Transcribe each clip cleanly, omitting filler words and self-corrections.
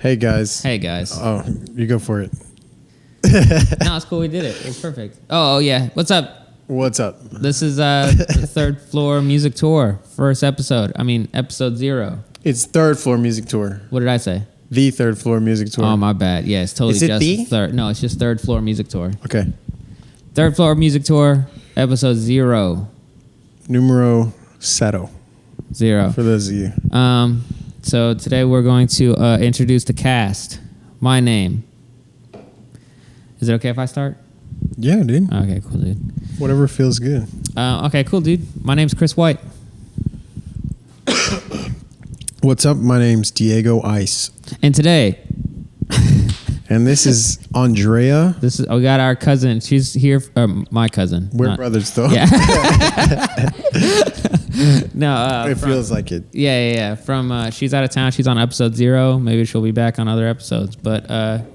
Hey guys. Hey guys. Oh, you go for it. No, it's cool. We did it. It was perfect. Oh yeah. What's up? What's up? This is the Third Floor Music Tour. First episode. Episode 0. It's Third Floor Music Tour. What did I say? The Third Floor Music Tour. Oh, my bad. Yeah, it's totally Is it just the? third. No, it's just Third Floor Music Tour. Okay. Third Floor Music Tour, episode 0. Numero cero. 0. For those of you. So today we're going to introduce the cast. My name. Is it okay if I start? Yeah, dude. Okay, cool, dude. Whatever feels good. Okay, cool, dude. My name's Chris White. What's up? My name's Diego Ice. And today... And this is Andrea. We got our cousin. She's here. My cousin. We're brothers, though. Yeah. No. It feels like it. Yeah. From she's out of town. She's on episode 0. Maybe she'll be back on other episodes. But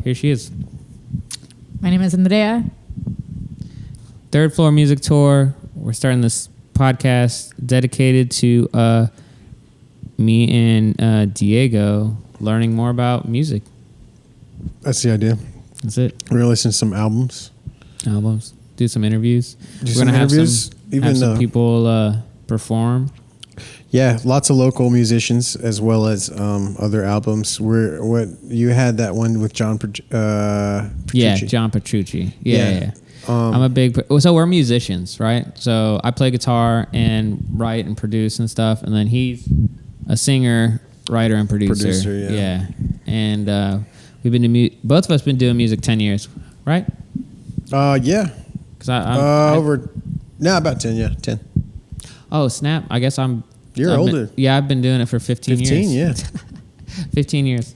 here she is. My name is Andrea. Third Floor Music Tour. We're starting this podcast dedicated to me and Diego learning more about music. That's the idea. That's it. We're going to listen to some albums. Do some interviews. We're going to have some people perform. Yeah, lots of local musicians as well as other albums. You had that one with John Petrucci. Yeah, John Petrucci. Yeah. I'm a big... So we're musicians, right? So I play guitar and write and produce and stuff. And then he's a singer, writer, and producer. Yeah. And... we've been both of us been doing music 10 years, right? Yeah. Because about 10. Yeah, 10. Oh snap! I guess You're older. I've been doing it for 15 years. 15, yeah. 15 years.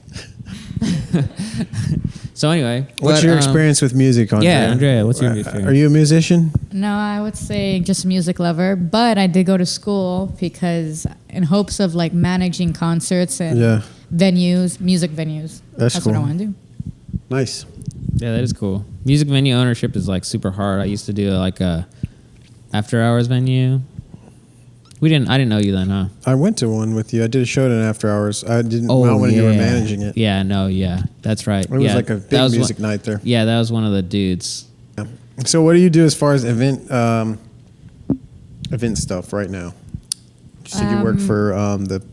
So anyway, what's your experience with music, Andrea? Yeah, Andrea, what's your experience? Are you a musician? No, I would say just a music lover, but I did go to school because in hopes of like managing concerts and venues, music venues. That's cool. What I want to do. Nice. Yeah, that is cool. Music venue ownership is like super hard. I used to do like a after hours venue. I didn't know you then, huh? I went to one with you. I did a show at an after hours. I didn't know when you were managing it. Yeah, that's right. It was like a big music night there. Yeah, that was one of the dudes. Yeah. So what do you do as far as event stuff right now? So you work for the...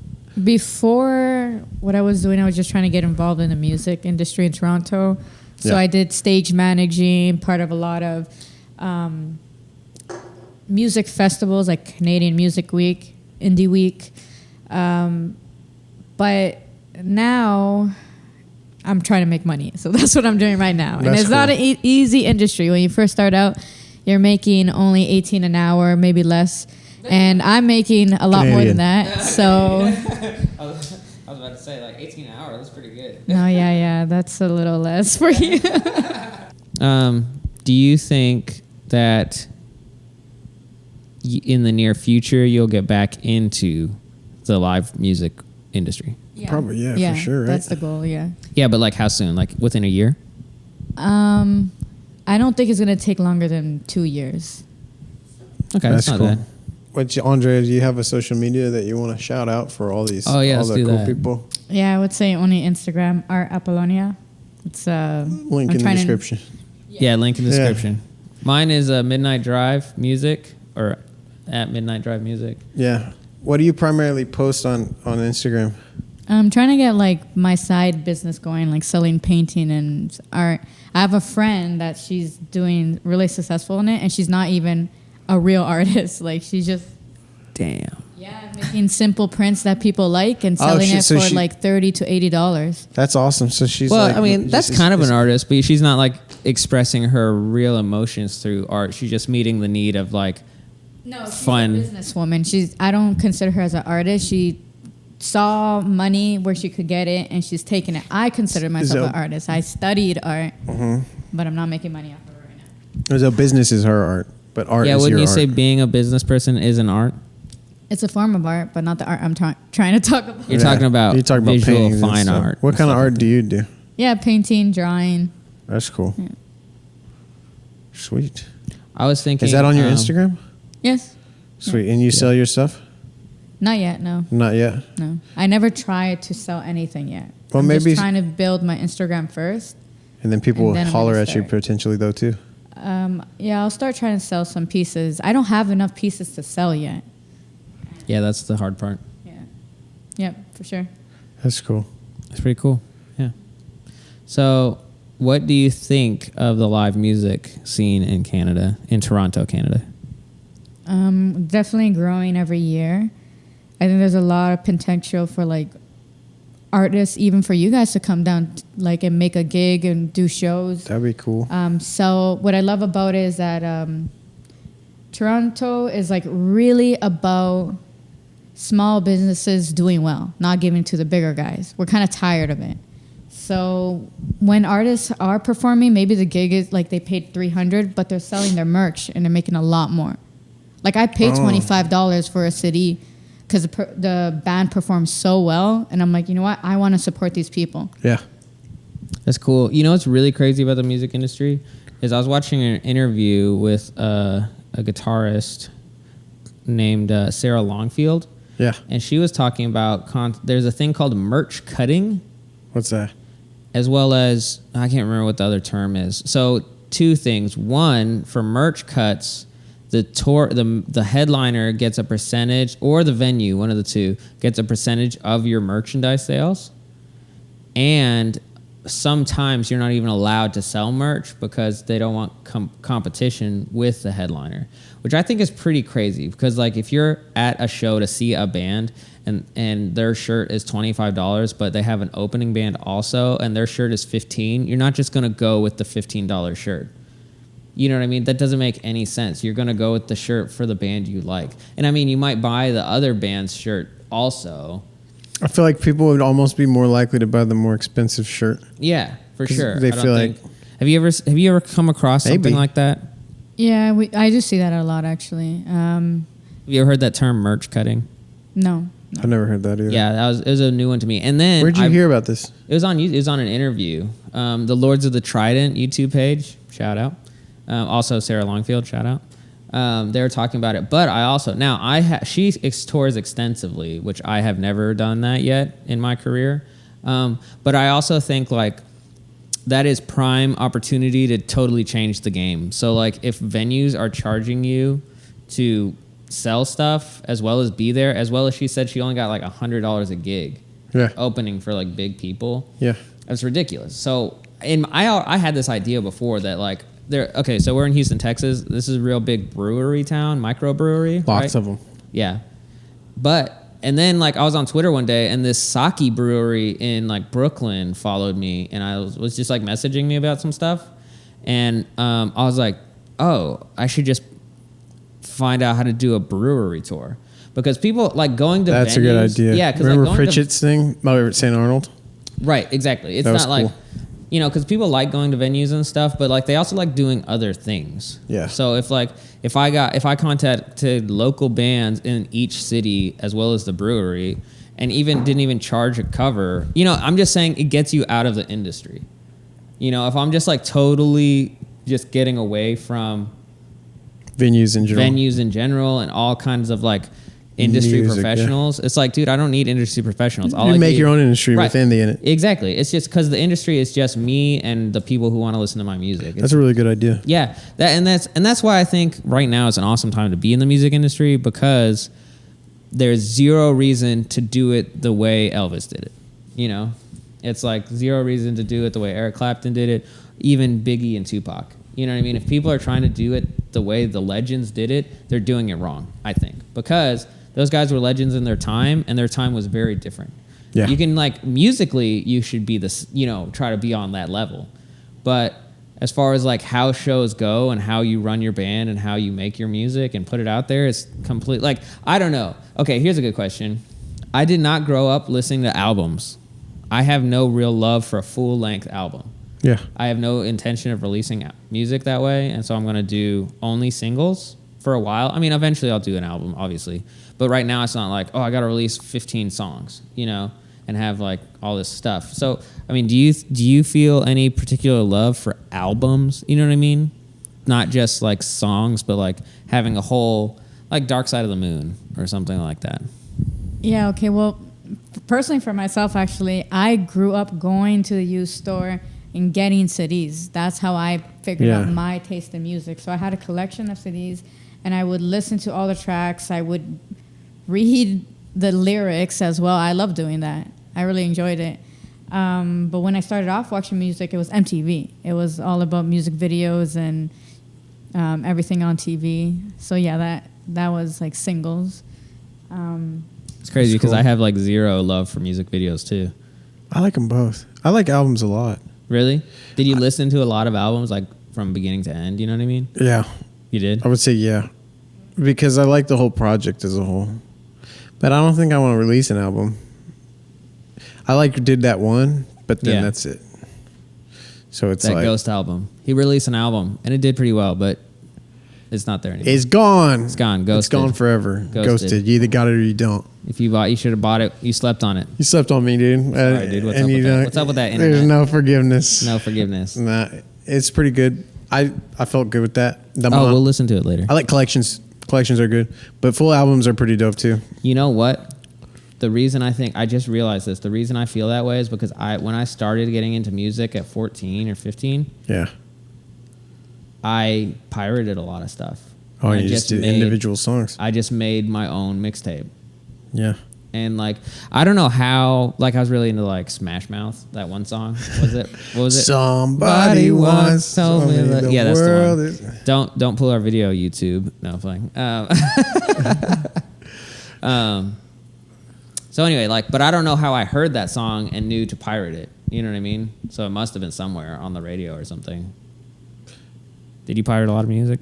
Before what I was doing, I was just trying to get involved in the music industry in Toronto. So I did stage managing, part of a lot of music festivals like Canadian Music Week, Indie Week. But now I'm trying to make money. So that's what I'm doing right now. And it's not an easy industry. When you first start out, you're making only $18 an hour, maybe less. And I'm making a lot more than that. So I was about to say, like, 18 an hour, that's pretty good. No, yeah, that's a little less for you. Do you think that in the near future you'll get back into the live music industry? Yeah. Probably, yeah, for sure. Right? That's the goal, yeah. Yeah, but like how soon? Like within a year? I don't think it's going to take longer than 2 years. Okay, that's not cool. bad. Andrea, do you have a social media that you want to shout out for all these all the cool people? Yeah, I would say only Instagram, Art Apollonia. It's link in the description. Yeah, link in the description. Mine is Midnight Drive Music or at Midnight Drive Music. Yeah. What do you primarily post on Instagram? I'm trying to get like my side business going, like selling painting and art. I have a friend that she's doing really successful in it, and she's not even a real artist. Like she's just making simple prints that people like and selling it for like $30 to $80. That's awesome. So she's that's kind of an artist, but she's not like expressing her real emotions through art. She's just meeting the need of like fun. She's a businesswoman. I don't consider her as an artist. She saw money where she could get it and she's taking it. I consider myself an artist. I studied art, but I'm not making money off of it right now. So business is her art, but art is your art. Yeah, wouldn't you say being a business person is an art? It's a form of art, but not the art I'm trying to talk about. You're talking about visual fine art. What kind of art do you do? Yeah, painting, drawing. That's cool. Yeah. Sweet. I was thinking... Is that on your Instagram? Yes. Sweet. And you sell your stuff? Not yet, no. Not yet? No. I never tried to sell anything yet. Well, I'm maybe just trying to build my Instagram first. And then people And will then I'm holler gonna at you start. potentially though too. Yeah, I'll start trying to sell some pieces. I don't have enough pieces to sell yet. Yeah, that's the hard part. Yeah. Yep, for sure. That's cool. It's pretty cool. Yeah. So, what do you think of the live music scene in Canada, in Toronto, Canada? Definitely growing every year. I think there's a lot of potential for like artists, even for you guys to come down like and make a gig and do shows. That'd be cool. So what I love about it is that Toronto is like really about small businesses doing well, not giving to the bigger guys. We're kind of tired of it. So when artists are performing, maybe the gig is like they paid $300, but they're selling their merch and they're making a lot more. Like I paid $25 for a CD because the band performed so well, and I'm like, you know what? I want to support these people. Yeah. That's cool. You know what's really crazy about the music industry is I was watching an interview with a guitarist named Sarah Longfield. Yeah. And she was talking about there's a thing called merch cutting, What's that? as well as I can't remember what the other term is. So two things. One, for merch cuts, the headliner gets a percentage, or the venue, one of the two, gets a percentage of your merchandise sales. And sometimes you're not even allowed to sell merch because they don't want competition with the headliner, which I think is pretty crazy, because like if you're at a show to see a band and their shirt is $25, but they have an opening band also and their shirt is $15, you're not just going to go with the $15 shirt. You know what I mean? That doesn't make any sense. You're going to go with the shirt for the band you like. And I mean, you might buy the other band's shirt also. I feel like people would almost be more likely to buy the more expensive shirt. Yeah, for 'Cause sure. they I don't feel think- Have you ever come across something Maybe. like that? Yeah, I do see that a lot actually. Have you ever heard that term, merch cutting? No. I've never heard that either. Yeah, it was a new one to me. And then Where'd you hear about this? It was on an interview. The Lords of the Trident YouTube page, shout out. Also Sarah Longfield, shout out. They were talking about it, but I also she tours extensively, which I have never done that yet in my career. But I also think like that is prime opportunity to totally change the game. So like if venues are charging you to sell stuff as well as be there, as well as she said she only got like $100 a gig, Yeah. opening for like big people. Yeah. That's ridiculous. So I had this idea before that like so we're in Houston, Texas. This is a real big brewery town, microbrewery. Lots right? of them. Yeah. And then like I was on Twitter one day and this sake brewery in like Brooklyn followed me and I was just like messaging me about some stuff. And I was like, oh, I should just find out how to do a brewery tour. Because people like going to That's venues. a good idea. Yeah. Remember like Pritchett's thing over at St. Arnold? Right, exactly. It's That was not like, cool. you know, because people like going to venues and stuff, but like they also like doing other things. Yeah. So if I contacted local bands in each city as well as the brewery, and didn't even charge a cover, you know, I'm just saying it gets you out of the industry. You know, if I'm just like totally just getting away from Venues in general. and all kinds of like industry Music, professionals, It's like, dude, I don't need industry professionals. You make your own industry within the industry. Exactly. It's just because the industry is just me and the people who want to listen to my music. That's a really good idea. Yeah, that's why I think right now is an awesome time to be in the music industry, because there's zero reason to do it the way Elvis did it. You know, it's like zero reason to do it the way Eric Clapton did it, even Biggie and Tupac. You know what I mean? If people are trying to do it the way the legends did it, they're doing it wrong, I think, because those guys were legends in their time, and their time was very different. Yeah. You can like musically, you should be try to be on that level, but as far as like how shows go and how you run your band and how you make your music and put it out there, it's complete. Like, I don't know. Okay, here's a good question. I did not grow up listening to albums. I have no real love for a full length album. Yeah. I have no intention of releasing music that way, and so I'm going to do only singles for a while. I mean, eventually I'll do an album, obviously. But right now it's not like, oh, I got to release 15 songs, you know, and have like all this stuff. So, I mean, do you feel any particular love for albums? You know what I mean? Not just like songs, but like having a whole, like Dark Side of the Moon or something like that. Yeah, okay. Well, personally for myself, actually, I grew up going to the used store and getting CDs. That's how I figured out my taste in music. So I had a collection of CDs, and I would listen to all the tracks. I would read the lyrics as well. I love doing that. I really enjoyed it. But when I started off watching music, it was MTV. It was all about music videos and everything on TV. So yeah, that was like singles. It's crazy because I have like zero love for music videos too. I like them both. I like albums a lot. Really? Did you listen to a lot of albums like from beginning to end? You know what I mean? Yeah. You did? I would say yeah. Because I like the whole project as a whole. But I don't think I want to release an album. I did that one, but then that's it. So it's that Ghost album. He released an album and it did pretty well, but it's not there anymore. It's gone. It's gone. Ghosted. It's gone forever. Ghosted. You either got it or you don't. If you should have bought it. You slept on it. You slept on me, dude. Sorry, dude. What's up with that? What's up with that internet? There's no forgiveness. No forgiveness. Nah, it's pretty good. I felt good with that. We'll listen to it later. I like collections. Collections are good, but full albums are pretty dope too. You know what? The reason I just realized this. The reason I feel that way is because when I started getting into music at 14 or 15, I pirated a lot of stuff. Oh, you just did individual songs. I just made my own mixtape. Yeah. And like, I don't know how, like I was really into like Smash Mouth, that one song. What was it? Somebody once told me that. Yeah, that's the one. Is... Don't pull our video, YouTube. No, I'm playing. So anyway, but I don't know how I heard that song and knew to pirate it. You know what I mean? So it must have been somewhere on the radio or something. Did you pirate a lot of music?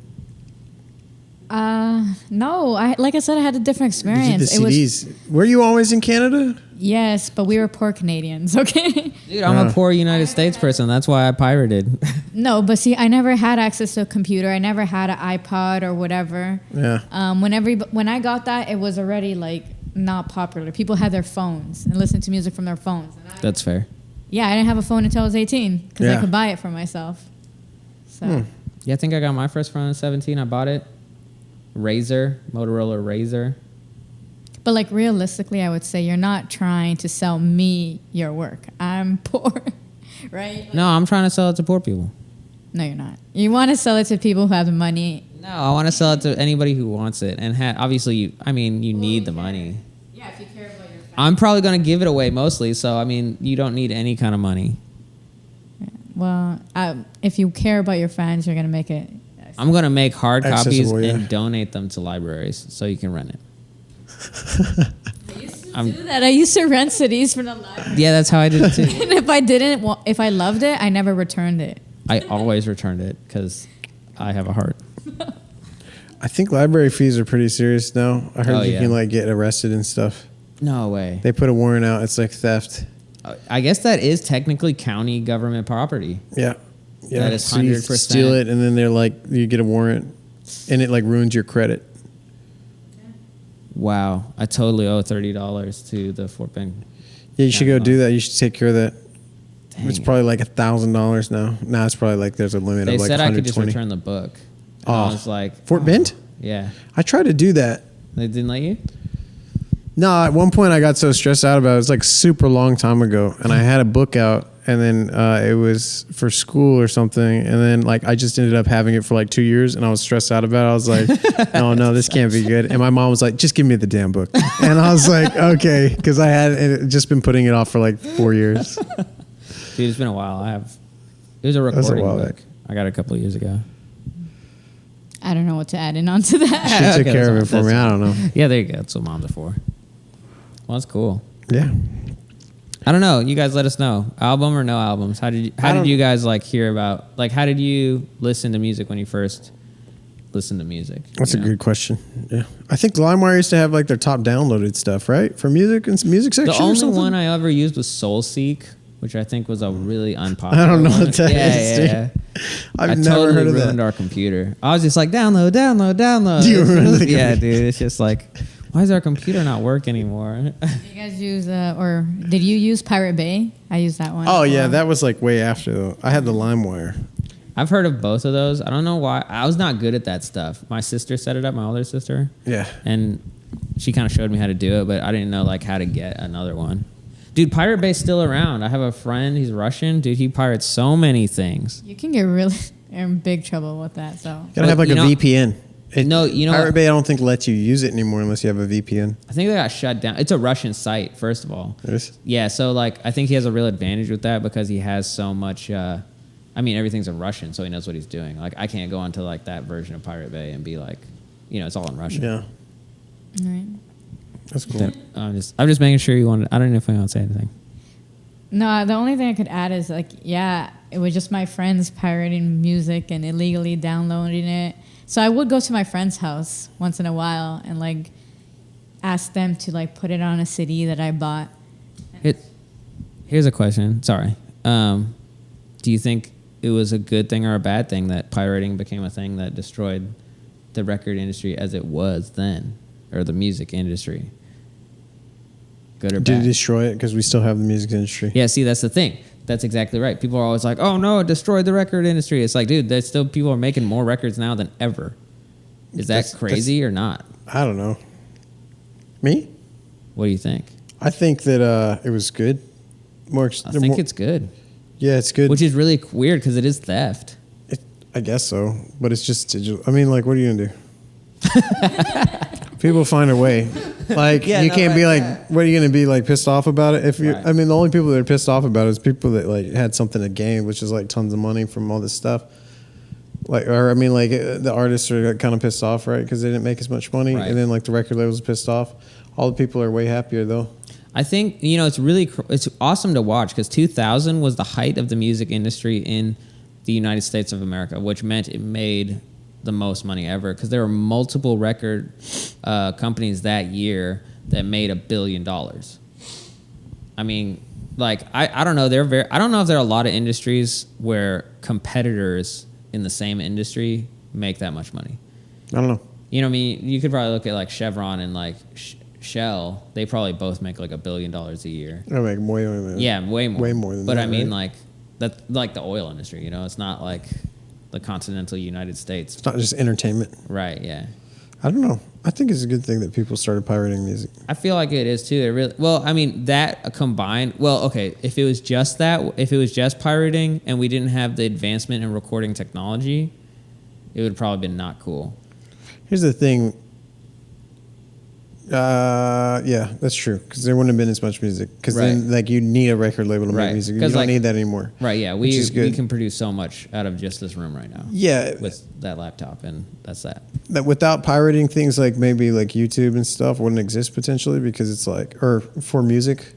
No. Like I said, I had a different experience. You did the CDs. Were you always in Canada? Yes, but we were poor Canadians, okay? Dude, I'm a poor United States person. That's why I pirated. No, but see, I never had access to a computer. I never had an iPod or whatever. Yeah. When I got that, it was already not popular. People had their phones and listened to music from their phones. That's fair. Yeah, I didn't have a phone until I was 18 because I could buy it for myself. So. Yeah, I think I got my first phone at 17. I bought it. Motorola Razor. But realistically, I would say you're not trying to sell me your work. I'm poor, right? No, I'm trying to sell it to poor people. No, you're not. You want to sell it to people who have the money. No, I want to sell it to anybody who wants it. And obviously, you need the money. Yeah, if you care about your family. I'm probably going to give it away mostly. So, you don't need any kind of money. Yeah. Well, if you care about your fans, you're going to make it. I'm going to make hard copies and yeah. donate them to libraries so you can rent it. I used to do that. I used to rent CDs from the library. Yeah, that's how I did it too. And if I loved it, I never returned it. I always returned it because I have a heart. I think library fees are pretty serious now. I heard you can get arrested and stuff. No way. They put a warrant out. It's like theft. I guess that is technically county government property. Yeah. Yeah. That is 100%. You steal it and then they're you get a warrant and it ruins your credit. Wow. I totally owe $30 to the Fort Bend. Yeah, you should go do that. You should take care of that. Dang it's probably $1,000 now. Now it's probably there's a limit they of said 120. I could just return the book. And I was like, Fort Bend? Yeah. I tried to do that. They didn't let you? No, at one point I got so stressed out about it. It was super long time ago. And I had a book out and then it was for school or something. And then I just ended up having it for 2 years and I was stressed out about it. I was like, no, this can't be good. And my mom was like, just give me the damn book. And I was like, okay. Because I had just been putting it off for 4 years. Dude, it's been a while. It was a recording book. I got it a couple of years ago. I don't know what to add in onto that. She took care of it for me. I don't know. Yeah, there you go. That's what moms are for. Well, that's cool. Yeah. I don't know. You guys let us know. Album or no albums? How did you guys hear about how did you listen to music when you first listened to music? That's a good question. Yeah. I think LimeWire used to have their top downloaded stuff, right? For music and music section. The or only something? one I ever used was SoulSeek, which I think was a really unpopular I don't know one. what that is. Yeah. I've never totally heard of ruined that. our computer. I was just download. Do you really? Yeah, dude. It's just why does our computer not work anymore? Do you guys use or did you use Pirate Bay? I used that one. Oh yeah, that was way after though. I had the LimeWire. I've heard of both of those. I don't know why. I was not good at that stuff. My sister set it up, my older sister. Yeah. And she kind of showed me how to do it, but I didn't know like how to get another one. Dude, Pirate Bay's still around. I have a friend, he's Russian. Dude, he pirates so many things. You can get really in big trouble with that. So You gotta have like a VPN. Pirate what? Bay, I don't think lets you use it anymore unless you have a VPN. I think they got shut down. It's a Russian site, first of all. It is? Yeah, so like I think he has a real advantage with that because he has so much. I mean, everything's in Russian, so he knows what he's doing. Like I can't go onto like that version of Pirate Bay and be like, it's all in Russian. Yeah. right. That's cool. I'm just making sure you wanted. I don't know if I want to say anything. No, the only thing I could add is like, yeah, it was just my friends pirating music and illegally downloading it. So I would go to my friend's house once in a while and like ask them to like put it on a CD that I bought. Here's a question. Sorry. Do you think it was a good thing or a bad thing that pirating became a thing that destroyed the record industry as it was then, or the music industry? Good or bad? Did it destroy it? Because we still have the music industry. Yeah, see, that's the thing. That's exactly right. People are always like, oh, no, it destroyed the record industry. It's like, dude, there's still people are making more records now than ever. Is that crazy or not? I don't know. Me? What do you think? I think that it was good. I think it's good. Yeah, it's good. Which is really weird because it is theft. I guess so. But it's just digital. I mean, like, what are you going to do? People find a way. Like, you can't be like, what are you going to be, like, pissed off about it? If you're, I mean, the only people that are pissed off about it is people that, like, had something to gain, which is, like, tons of money from all this stuff. Like, or, I mean, like, the artists are kind of pissed off, right? Because they didn't make as much money. Right. And then, like, the record labels are pissed off. All the people are way happier, though. I think, it's awesome to watch because 2000 was the height of the music industry in the United States of America, which meant it made the most money ever because there were multiple record companies that year that made $1 billion. I mean, like, I don't know. I don't know if there are a lot of industries where competitors in the same industry make that much money. I don't know. You know what I mean? You could probably look at like Chevron and like Shell. They probably both make like $1 billion a year. I make way more than that. Yeah, way more. Way more than but that. But I mean, right? like, that's like the oil industry, it's not like the continental United States. It's not just entertainment. Right, yeah. I don't know. I think it's a good thing that people started pirating music. I feel like it is too. It really, well, I mean, that combined, well, okay, if it was just pirating and we didn't have the advancement in recording technology, it would have probably been not cool. Here's the thing. Yeah, that's true. Because there wouldn't have been as much music. Because then, like, you need a record label to make music. You don't need that anymore. Right, yeah. We can produce so much out of just this room right now. Yeah. With that laptop, and that's that. That without pirating things like maybe like YouTube and stuff wouldn't exist potentially because it's like, or for music,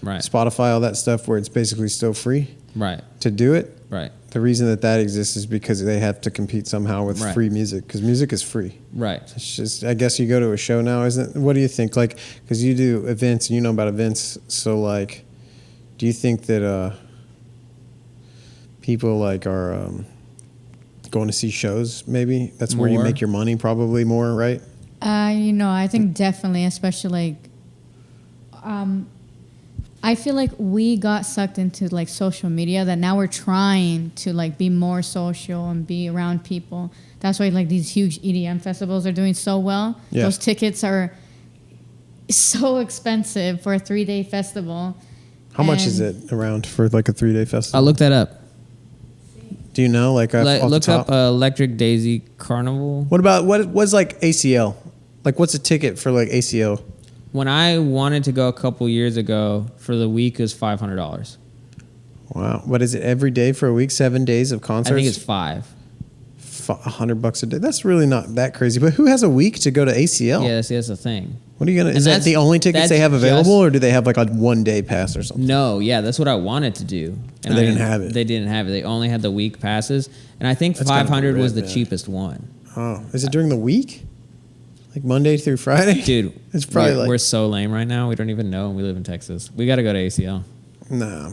right? Spotify, all that stuff where it's basically still free. Right. To do it. Right. The reason that exists is because they have to compete somehow with free music because music is free. Right. It's just, I guess you go to a show now, isn't it? What do you think? Like, because you do events and you know about events. So, like, do you think that people, like, are going to see shows maybe? That's where you make your money probably more, right? I think definitely, especially, like, I feel like we got sucked into like social media that now we're trying to like be more social and be around people. That's why like these huge EDM festivals are doing so well. Yeah. Those tickets are so expensive for a 3-day festival. How much is it around for like a 3-day festival? I'll look that up. Do you know? Like look up Electric Daisy Carnival. What about what's like ACL? Like what's a ticket for like ACL? When I wanted to go a couple years ago, for the week it was $500. Wow. What is it, every day for a week, 7 days of concerts? I think it's 5. $100 a day. That's really not that crazy. But who has a week to go to ACL? Yeah, that's the thing. What are you gonna? Is that the only tickets they have available, or do they have like a 1-day pass or something? No, yeah, that's what I wanted to do, and they didn't have it. They didn't have it. They only had the week passes, and I think 500 was the cheapest one. Oh, is it during the week? Like Monday through Friday? Dude, it's probably we're so lame right now. We don't even know. We live in Texas. We got to go to ACL. No.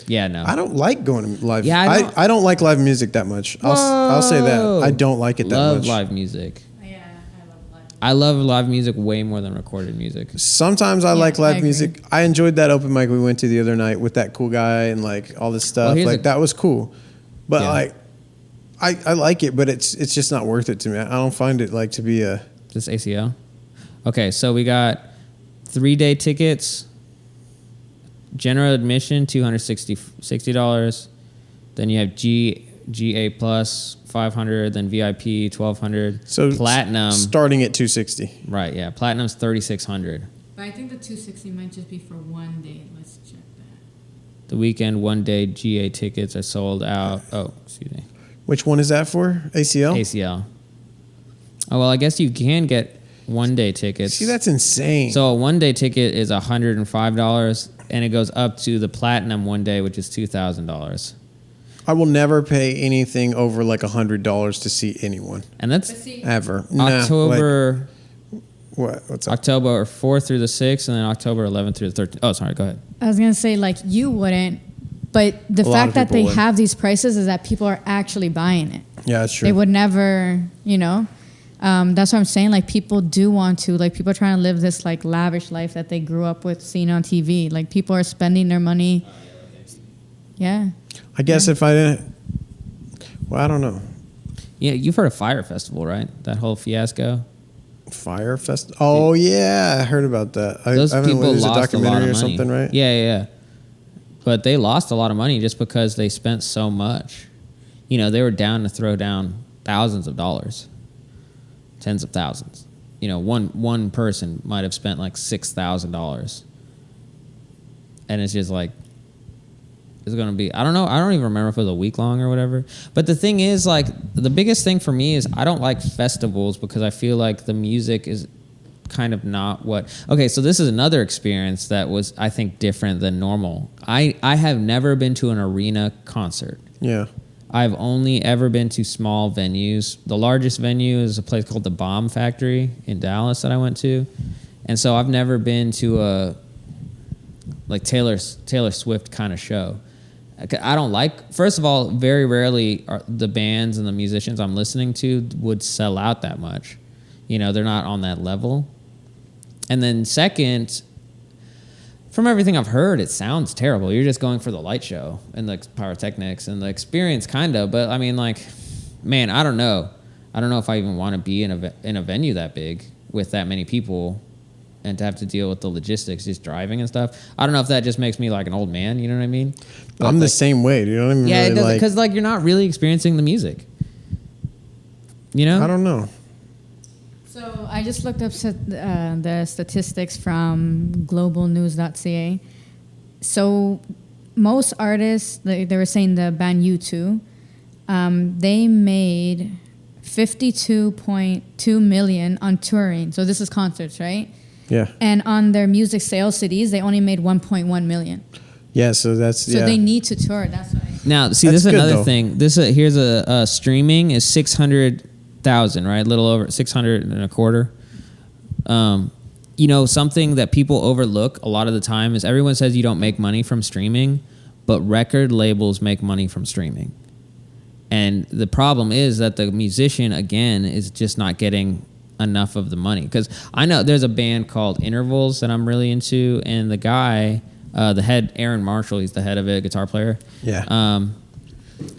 Yeah, no. I don't like going to live. Yeah, I don't like live music that much. I'll say that. I don't like it that much. Love live music. Yeah, I love live. I love live music way more than recorded music. Sometimes I like live music. I enjoyed that open mic we went to the other night with that cool guy and like all this stuff. That was cool. But like I like it, but it's just not worth it to me. I don't find it like to be a... This ACL? Okay, so we got 3-day tickets, general admission $260. Then you have GA plus $500, then VIP $1,200. So platinum starting at $260. Right, yeah. Platinum's $3,600. But I think the 260 might just be for one day. Let's check that. The weekend 1-day GA tickets are sold out. Oh, excuse me. Which one is that for? ACL? ACL. Oh, well, I guess you can get 1-day tickets. See, that's insane. So a 1-day ticket is $105, and it goes up to the platinum 1 day, which is $2,000. I will never pay anything over like $100 to see anyone. And that's Ever. October. What's up? October 4th through the 6th, and then October 11th through the 13th. Oh, sorry. Go ahead. I was gonna say like you wouldn't, but the A lot fact of that people they would. have these prices is that people are actually buying it. Yeah, that's true. They would never, you know. That's what I'm saying. Like people do want to, like people are trying to live this like lavish life that they grew up with seeing on TV. Like people are spending their money. Yeah. I guess if I didn't, well, I don't know. Yeah, you've heard of Fire Festival, right? That whole fiasco. Fire Fest. Oh yeah, I heard about that. Those people there's lost a a lot documentary of or money. something, right? Yeah. But they lost a lot of money just because they spent so much. You know, they were down to throw down thousands of dollars, tens of thousands. You know, one person might have spent like $6,000, and it's just like it's gonna be. I don't know. I don't even remember if it was a week long or whatever. But the thing is, like, the biggest thing for me is I don't like festivals because I feel like the music is kind of not what. Okay, so this is another experience that was, I think, different than normal. I have never been to an arena concert. Yeah. I've only ever been to small venues. The largest venue is a place called the Bomb Factory in Dallas that I went to. And so I've never been to a like Taylor Swift kind of show. I don't like, first of all, very rarely are the bands and the musicians I'm listening to would sell out that much. You know, they're not on that level. And then second, from everything I've heard, it sounds terrible. You're just going for the light show and the pyrotechnics and the experience, kind of. But I mean, like, man, I don't know. I don't know if I even want to be in a venue that big with that many people and to have to deal with the logistics, just driving and stuff. I don't know if that just makes me like an old man. You know what I mean? But I'm like, the same way. Do you know what I mean? yeah, really, it doesn't, because like you're not really experiencing the music. You know? I don't know. So I just looked up the statistics from globalnews.ca. So most artists, they were saying the band U2, they made $52.2 million on touring. So this is concerts, right? Yeah. And on their music sales CDs, they only made 1.1 million. Yeah. So that's So they need to tour. That's why. Now, see, That's this is good, another though. thing. Here's a streaming is 600,000, right? A little over 600 and a quarter. You know, something that people overlook a lot of the time is everyone says you don't make money from streaming, but record labels make money from streaming. And the problem is that the musician, again, is just not getting enough of the money. Because I know there's a band called Intervals that I'm really into, and the guy, the head, Aaron Marshall, he's the head of it, guitar player. Yeah.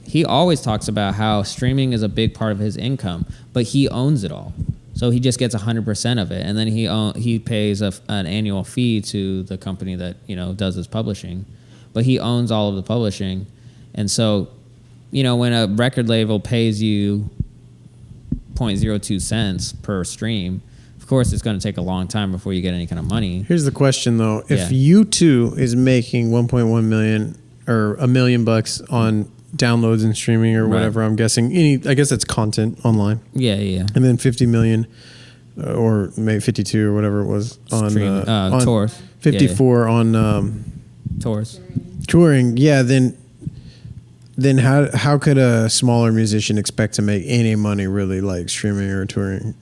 He always talks about how streaming is a big part of his income, but he owns it all. So he just gets 100% of it, and then he pays an annual fee to the company that, you know, does his publishing, but he owns all of the publishing. And so, you know, when a record label pays you 0.02 cents per stream, of course it's going to take a long time before you get any kind of money. Here's the question though: if Yeah. U2 is making 1.1 million or $1 million on downloads and streaming or whatever, Right. I'm guessing I guess that's content online, Yeah. and then 50 million or maybe 52 or whatever it was on tours. 54 on Tours. touring. Yeah, then how could a smaller musician expect to make any money really, like streaming or touring?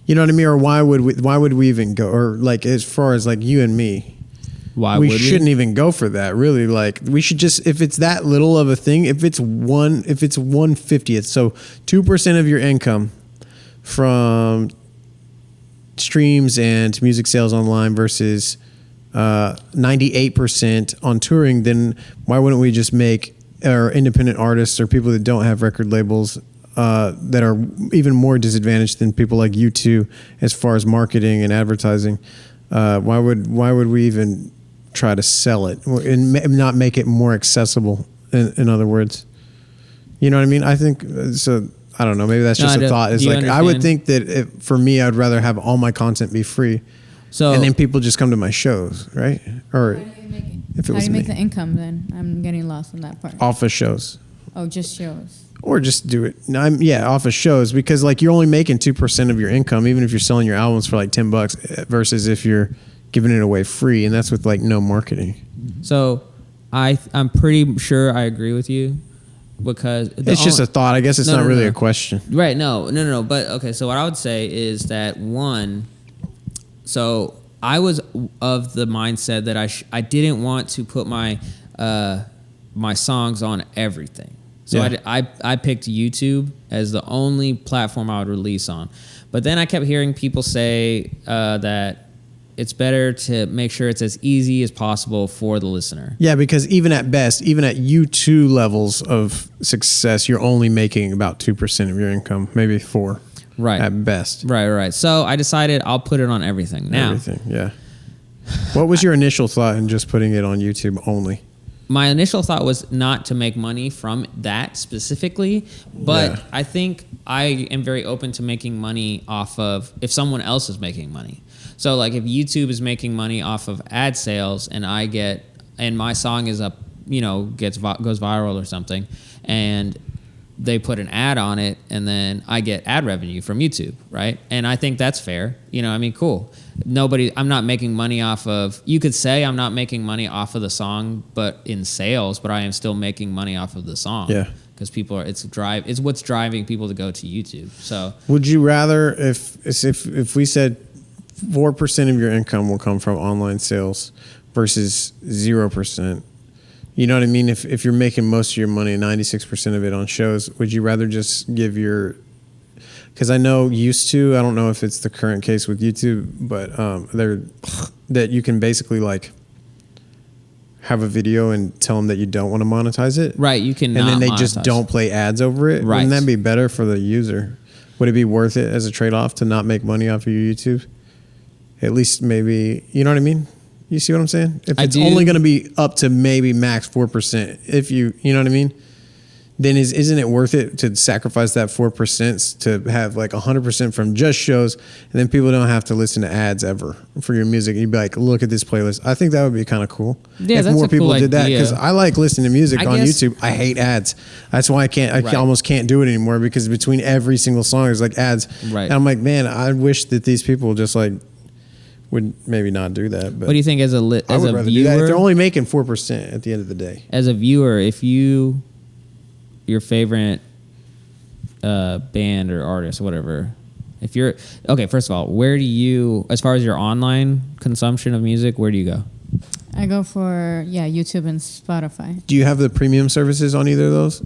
You know what I mean? Or why would we even go? Or like, as far as like you and me, Why we would shouldn't even go for that. Really, like we should just, if it's that little of a thing, if it's 1/50th, so 2% of your income from streams and music sales online versus 98% on touring, then why wouldn't we just make our independent artists or people that don't have record labels that are even more disadvantaged than people like you two as far as marketing and advertising. Why would we even try to sell it and not make it more accessible? In other words, you know what I mean? I think so. I don't know. Maybe that's just a thought. It's like I would think that for me, I'd rather have all my content be free, and then people just come to my shows, right? Or if it was how do you make the income then? I'm getting lost on that part. Off of shows. Oh, just shows. Or just do it. No, off of shows, because like you're only making 2% of your income, even if you're selling your albums for like $10, versus if you're giving it away free, and that's with like no marketing. So I'm pretty sure I agree with you, because it's just a thought. I guess it's not really a question. Right? No. But okay. So what I would say is that so I was of the mindset that I didn't want to put my my songs on everything. So I picked YouTube as the only platform I would release on. But then I kept hearing people say that it's better to make sure it's as easy as possible for the listener. Yeah, because even at best, even at U2 levels of success, you're only making about 2% of your income, maybe 4%. Right. At best. Right. So I decided I'll put it on everything. Now. Everything, yeah. What was your initial thought in just putting it on YouTube only? My initial thought was not to make money from that specifically, but I think I am very open to making money off of if someone else is making money. So like if YouTube is making money off of ad sales and my song is up, goes viral or something, and they put an ad on it, and then I get ad revenue from YouTube, right? And I think that's fair. Cool. I'm not making money off of, you could say I'm not making money off of the song, but in sales, but I am still making money off of the song. Yeah. Because it's what's driving people to go to YouTube. So would you rather, if we said 4% of your income will come from online sales versus 0%, you know what I mean? If you're making most of your money, 96% of it on shows, would you rather just give because I know used to, I don't know if it's the current case with YouTube, but that you can basically like have a video and tell them that you don't want to monetize it. Right, you can. And then they just don't play ads over it. Right. Wouldn't that be better for the user? Would it be worth it as a trade-off to not make money off of your YouTube? At least maybe, you know what I mean? You see what I'm saying? If it's only going to be up to maybe max 4%, if you know what I mean? Then isn't it worth it to sacrifice that 4% to have like 100% from just shows, and then people don't have to listen to ads ever for your music? And you'd be like, look at this playlist. I think that would be kind of cool. Yeah, if that's more people did that, because I like listening to music on YouTube. I hate ads. That's why I almost can't do it anymore, because between every single song there's like ads. Right. And I'm like, man, I wish that these people just like would maybe not do that. But what do you think as a viewer? Do that if they're only making 4% at the end of the day. As a viewer, if your favorite band or artist or whatever, if you're okay, first of all, where do you, as far as your online consumption of music, where do you go? I go for YouTube and Spotify. Do you have the premium services on either of those?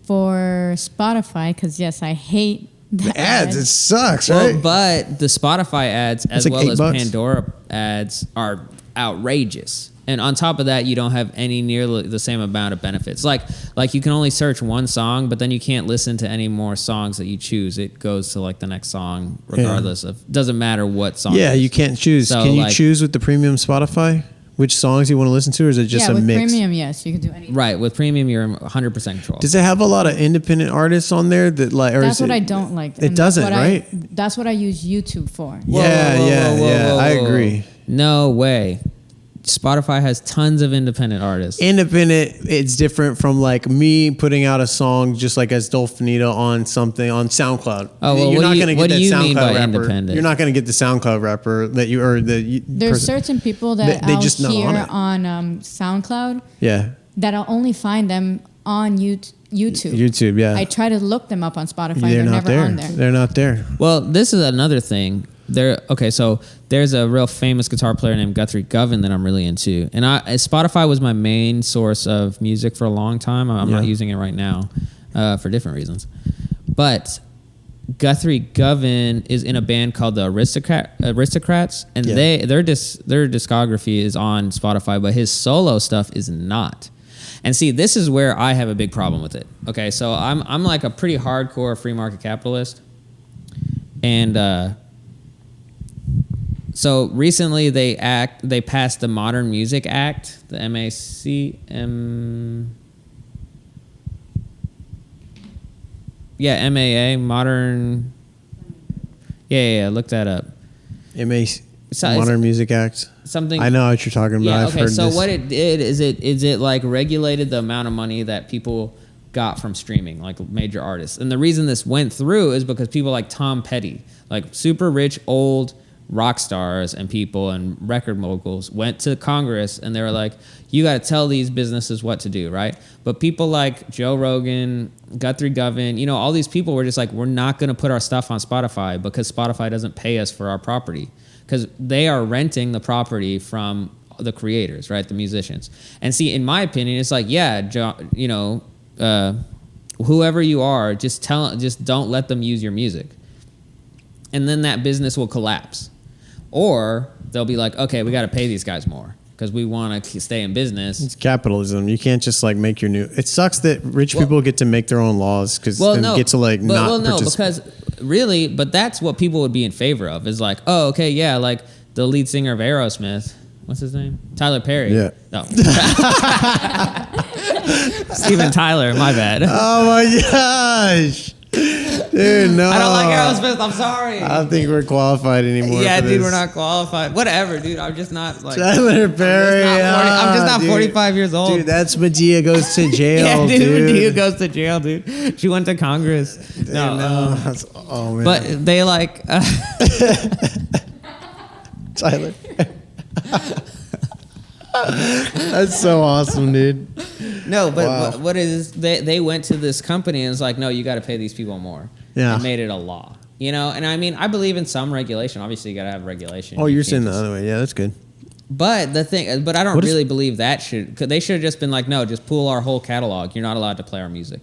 For Spotify, because I hate the ads. It sucks, right? Well, but the Spotify ads as well as Pandora ads are outrageous. And on top of that, you don't have any nearly the same amount of benefits. Like you can only search one song, but then you can't listen to any more songs that you choose. It goes to like the next song, regardless of, doesn't matter what song. Yeah, you can't choose. So can you choose with the premium Spotify which songs you want to listen to, or is it just a mix? Yeah, with premium, yes, you can do anything. Right, with premium, you're 100% control. Does it have a lot of independent artists on there that like? Or that's what I don't like. It doesn't, right? That's what I use YouTube for. Whoa, I agree. No way. Spotify has tons of independent artists. Independent, it's different from like me putting out a song just like as Dolphinito on something on SoundCloud. Oh, well, you're not going to get that SoundCloud rapper. You're not going to get the SoundCloud rapper that you or the. There's certain people that I'll hear on SoundCloud. Yeah. That I'll only find them on YouTube. YouTube, yeah. I try to look them up on Spotify. They're never there. On there. They're not there. Well, this is another thing. So there's a real famous guitar player named Guthrie Govan that I'm really into, and Spotify was my main source of music for a long time. I'm not using it right now for different reasons, but Guthrie Govan is in a band called the Aristocrats, and their discography is on Spotify, but his solo stuff is not. And see, this is where I have a big problem with it. Okay, so I'm like a pretty hardcore free market capitalist. And so recently they passed the Modern Music Act, the MAA, Modern. Yeah, look that up. Modern Music Act. Something. I know what you're talking about. Yeah, I've heard so this. what it did is it like regulated the amount of money that people got from streaming, like major artists. And the reason this went through is because people like Tom Petty, like super rich old rock stars and people and record moguls went to Congress and they were like, you got to tell these businesses what to do, right? But people like Joe Rogan, Guthrie Govan, you know, all these people were just like, we're not going to put our stuff on Spotify because Spotify doesn't pay us for our property, because they are renting the property from the creators, right? The musicians. And see, in my opinion, it's like, yeah, you know, whoever you are, just don't let them use your music. And then that business will collapse. Or they'll be like, okay, we got to pay these guys more because we want to stay in business. It's capitalism. You can't just like make your new. It sucks that rich people get to make their own laws because get to like because really, but that's what people would be in favor of. Is like, oh, okay, yeah, like the lead singer of Aerosmith. What's his name? Tyler Perry. Yeah. No. Steven Tyler. My bad. Oh my gosh. Dude, no. I don't like Aerosmith. I'm sorry. I don't think we're qualified anymore. Yeah, for dude, this. we're not qualified. Whatever, dude. I'm just not like Tyler Perry. I'm just not 45 years old. Dude, that's Medea goes to jail. Yeah, dude. Medea goes to jail, dude. She went to Congress. Oh man. But they like Tyler. That's so awesome, dude. No, but Wow. what is they went to this company and it's like, no, you got to pay these people more. Yeah. And made it a law. You know, and I mean, I believe in some regulation. Obviously, you got to have regulation. Oh, You you're can't saying the just- other way. Yeah, that's good. But I don't really believe that they should have just been like, no, just pool our whole catalog. You're not allowed to play our music.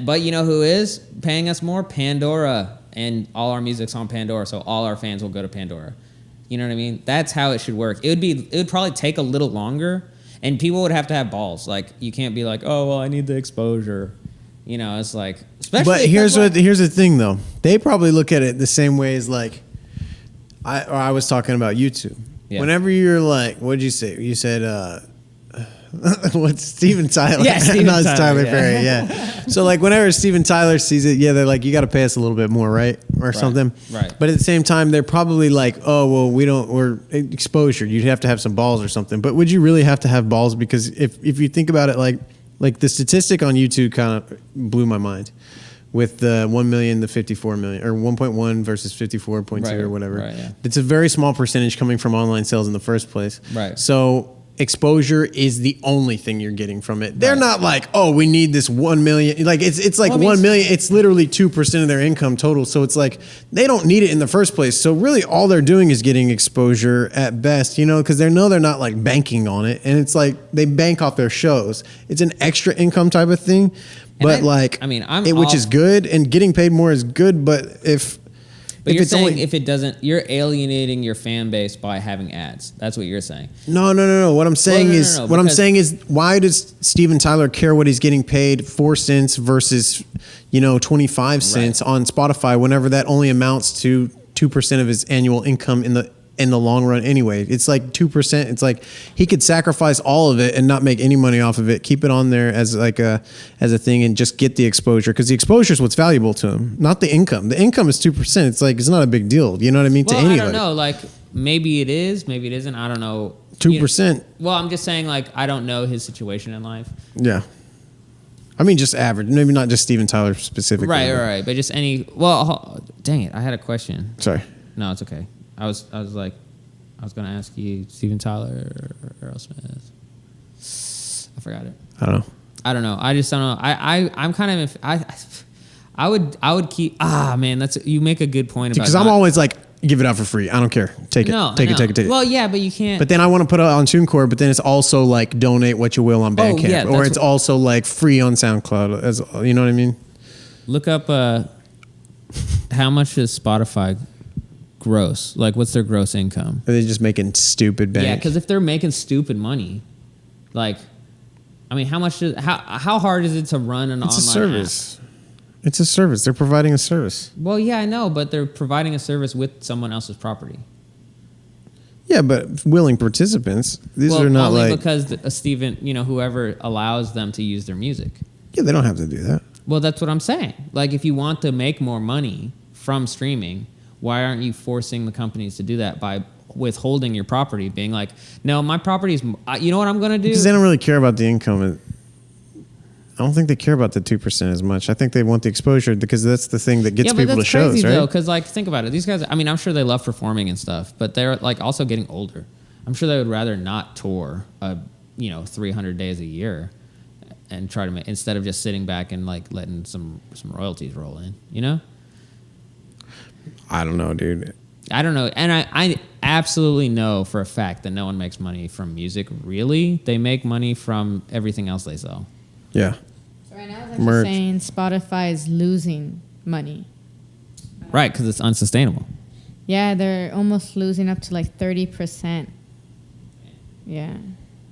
But you know who is paying us more? Pandora, and all our music's on Pandora, so all our fans will go to Pandora. You know what I mean? That's how it should work. It would probably take a little longer, and people would have to have balls. Like, you can't be like, oh, well, I need the exposure. You know, it's like, especially. But here's the thing though. They probably look at it the same way as like I was talking about YouTube. Yeah. Whenever you're like, what did you say? You said what's Steven Tyler? Yeah, Steven Not Tyler, Tyler yeah. Perry, yeah. So like whenever Steven Tyler sees it, yeah, they're like, you got to pay us a little bit more, right? Or something. Right. But at the same time, they're probably like, oh, well, we're exposure. You'd have to have some balls or something. But would you really have to have balls? Because if you think about it, like the statistic on YouTube kind of blew my mind with the 1 million to 54 million, or 1.1 versus 54.2 Right, or whatever. right, yeah. It's a very small percentage coming from online sales in the first place. Right. So exposure is the only thing you're getting from it. They're Right. not like, oh, we need this 1 million. Like it's like Well, I mean, 1 million. It's literally 2% of their income total. So it's like they don't need it in the first place. So really all they're doing is getting exposure at best, you know, because they know they're not like banking on it. And it's like they bank off their shows. It's an extra income type of thing. But which is good, and getting paid more is good. But But you're it's saying only, if it doesn't, you're alienating your fan base by having ads. That's what you're saying. No. What I'm saying because- is, why does Steven Tyler care what he's getting paid 4 cents versus, 25 cents on Spotify? Whenever that only amounts to 2% of his annual income in the long run anyway. It's like 2%. It's like he could sacrifice all of it and not make any money off of it. Keep it on there as a thing and just get the exposure, because the exposure is what's valuable to him, not the income. The income is 2%. It's like, it's not a big deal. You know what I mean? Well, to anybody. I don't know. Like, maybe it is, maybe it isn't. I don't know. 2%. Well, I'm just saying, like, I don't know his situation in life. Yeah. I mean, just average. Maybe not just Steven Tyler specifically. Right. But just any. Well, dang it. I had a question. Sorry. No, it's okay. I was going to ask you, Steven Tyler or Aerosmith. I forgot it. I don't know. I just don't know. I'm kind of, I would keep, man, you make a good point about Because I'm always like, give it out for free. I don't care. Take it. Take it. Well, yeah, but you can't. But then I want to put it on TuneCore, but then it's also like donate what you will on Bandcamp. yeah, or it's also like free on SoundCloud. As you know what I mean? Look up how much does Spotify gross? Like, what's their gross income? Are they just making stupid bank? Yeah, because if they're making stupid money, like, I mean, how hard is it to run an It's online a service. It's a service. They're providing a service. Well, yeah, I know, but they're providing a service with someone else's property. Yeah, but willing participants. These are not only like because Steven, whoever allows them to use their music. Yeah, they don't have to do that. Well, that's what I'm saying. Like, if you want to make more money from streaming, why aren't you forcing the companies to do that by withholding your property, being like, no, my property's, you know what I'm going to do? Because they don't really care about the income. I don't think they care about the 2% as much. I think they want the exposure because that's the thing that gets people to shows, crazy, right? though, because like think about it. These guys, I mean, I'm sure they love performing and stuff, but they're like also getting older. I'm sure they would rather not tour, 300 days a year, and try to make, instead of just sitting back and like letting some royalties roll in. I don't know, dude. I don't know, and I absolutely know for a fact that no one makes money from music. Really, they make money from everything else they sell. Yeah. So right now, they're saying Spotify is losing money. Right, because it's unsustainable. Yeah, they're almost losing up to like 30%. Yeah,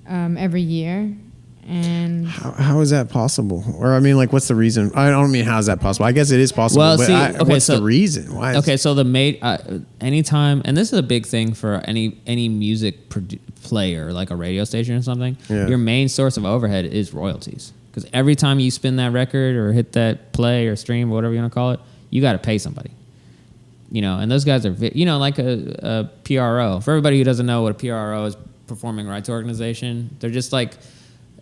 every year. And how is that possible? Or I mean, like, what's the reason? I don't mean how is that possible. I guess it is possible. Well, but what's the reason? Why? So the anytime, and this is a big thing for any music player, like a radio station or something. Yeah. Your main source of overhead is royalties, because every time you spin that record or hit that play or stream or whatever you want to call it, you got to pay somebody. And those guys are like a PRO. For everybody who doesn't know what a PRO is, performing rights organization, they're just like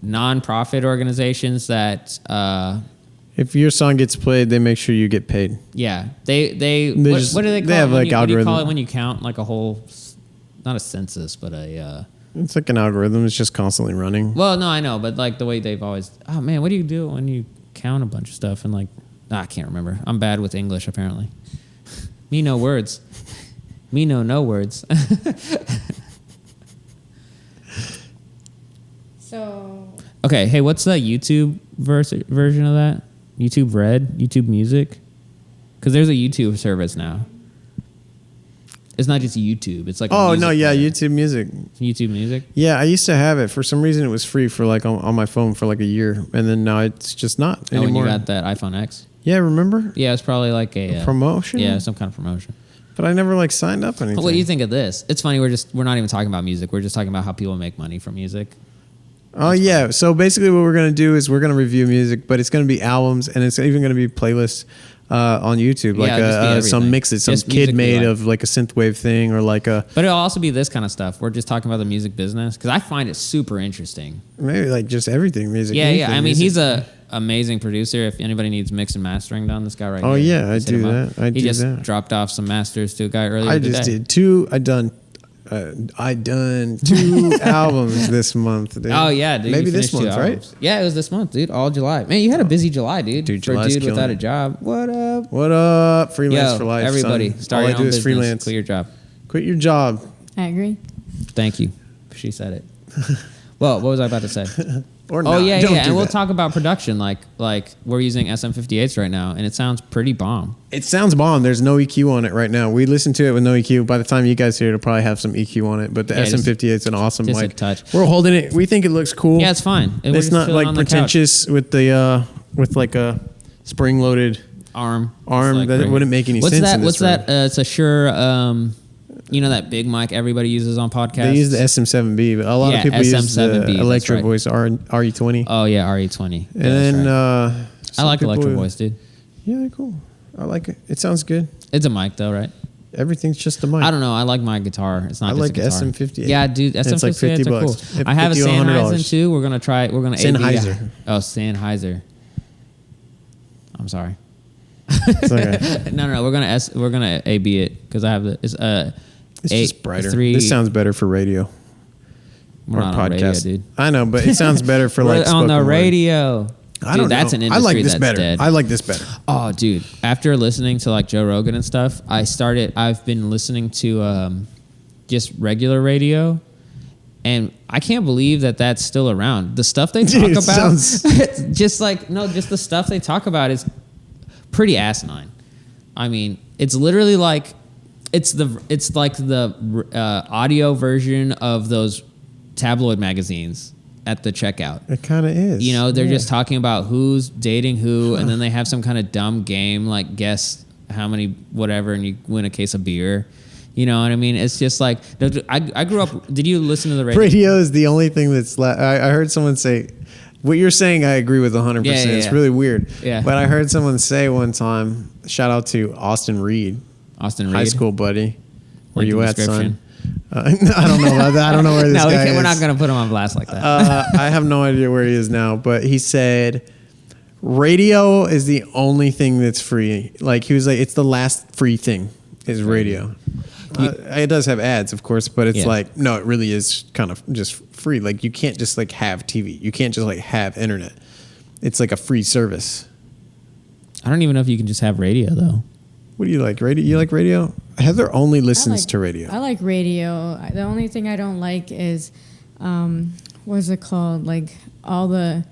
non-profit organizations that if your song gets played, they make sure you get paid. Yeah, they what do they call they have it? like what do you call algorithm. it when you count like a whole, not a census, but a it's like an algorithm. It's just constantly running. well, no, I know, but like the way they've always, oh man, what do you do when you count a bunch of stuff and like, I can't remember. I'm bad with English apparently. Me no words. Me no words. so Okay, hey, what's that YouTube version of that? YouTube Red? YouTube Music? Because there's a YouTube service now. It's not just YouTube. It's like YouTube Music. YouTube Music? Yeah, I used to have it. For some reason, it was free for like on my phone for like a year, and then now it's just not anymore. Oh, when you got that iPhone X? Yeah, remember? Yeah, it's probably like a promotion. Yeah, some kind of promotion. But I never like signed up anything. But what do you think of this? It's funny. We're not even talking about music. We're just talking about how people make money from music. Oh yeah. So basically, what we're gonna do is we're gonna review music, but it's gonna be albums, and it's even gonna be playlists on YouTube, like some mixes, some Just kid made like. of like a synthwave thing, or like a But it'll also be this kind of stuff. We're just talking about the music business because I find it super interesting. maybe like just everything music. Yeah. anything I mean, music. he's a amazing producer. If anybody needs mix and mastering done, this guy right here. Oh yeah, I just hit do him up. that. He just dropped off some masters to a guy earlier. I just did two. I done 2 albums this month, dude. Oh yeah, dude. Maybe you this finished 2 month, right? albums. Yeah, it was this month, dude. All July. Man, you had a busy July, dude. Dude, for a July's dude killing without it. a job. What up? What up? Freelance Yo, for life. everybody, son. start All your I do own is business. freelance. Quit your job. Quit your job. I agree. Thank you. She said it. Well, what was I about to say? Or Oh not. yeah, Don't yeah. do And we'll that. talk about production. Like we're using SM58s right now, and it sounds pretty bomb. It sounds bomb. There's no EQ on it right now. We listened to it with no EQ. By the time you guys hear it, it'll probably have some EQ on it. But the Yeah, SM58 is an awesome just a mic. touch. We're holding it. We think it looks cool. Yeah, it's fine. We're It's just not chilling like on the couch. pretentious with the with like a spring-loaded arm. arm. It's That right wouldn't make any What's sense. that? in this What's room. that? It's a Shure. That big mic everybody uses on podcasts. They use the SM7B, but a lot of people use SM7B, the that's Electro right. Voice RE20. Oh yeah, RE20. and then I some like people- Electro Voice, dude. Yeah, they're cool. I like it. It sounds good. It's a mic though, right? Everything's just a mic. I don't know. I like my guitar. It's not I just like a guitar. SM58. Yeah, dude. And it's like SM58s are cool. $50. I have a $50 to $100. Sennheiser too. We're gonna try. We're gonna Sennheiser. Oh, Sennheiser. I'm sorry. It's okay. No. We're gonna AB it because I have the. It's just brighter. 3. This sounds better for radio. We're or not podcast. on radio, dude. I know, but it sounds better for like We're on the spoken word. radio. I don't Dude, that's know. an I industry like this that's better. dead. I like this better. Oh, dude. After listening to like Joe Rogan and stuff, I've been listening to just regular radio, and I can't believe that that's still around. The stuff they talk Dude, it about, sounds- just the stuff they talk about is pretty asinine. I mean, it's literally like, it's like the audio version of those tabloid magazines. at the checkout. It kind of is. You know, they're just talking about who's dating who, and then they have some kind of dumb game like guess how many whatever, and you win a case of beer. You know what I mean? It's just like I grew up. Did you listen to the radio? Radio is the only thing that's I heard someone say what you're saying. I agree with 100%. It's really weird. Yeah. But I heard someone say one time, shout out to Austin Reed, high school buddy. Where you at, son? I don't know about that. I don't know where this guy is. We're not going to put him on blast like that. I have no idea where he is now, but he said radio is the only thing that's free. Like he was like, it's the last free thing is radio. It does have ads, of course, but it's like, no, it really is kind of just free. Like you can't just like have TV. You can't just like have internet. It's like a free service. I don't even know if you can just have radio though. What do you like? Radio? You like radio? Heather only listens to radio. I like radio. The only thing I don't like is, what is it called? Like all the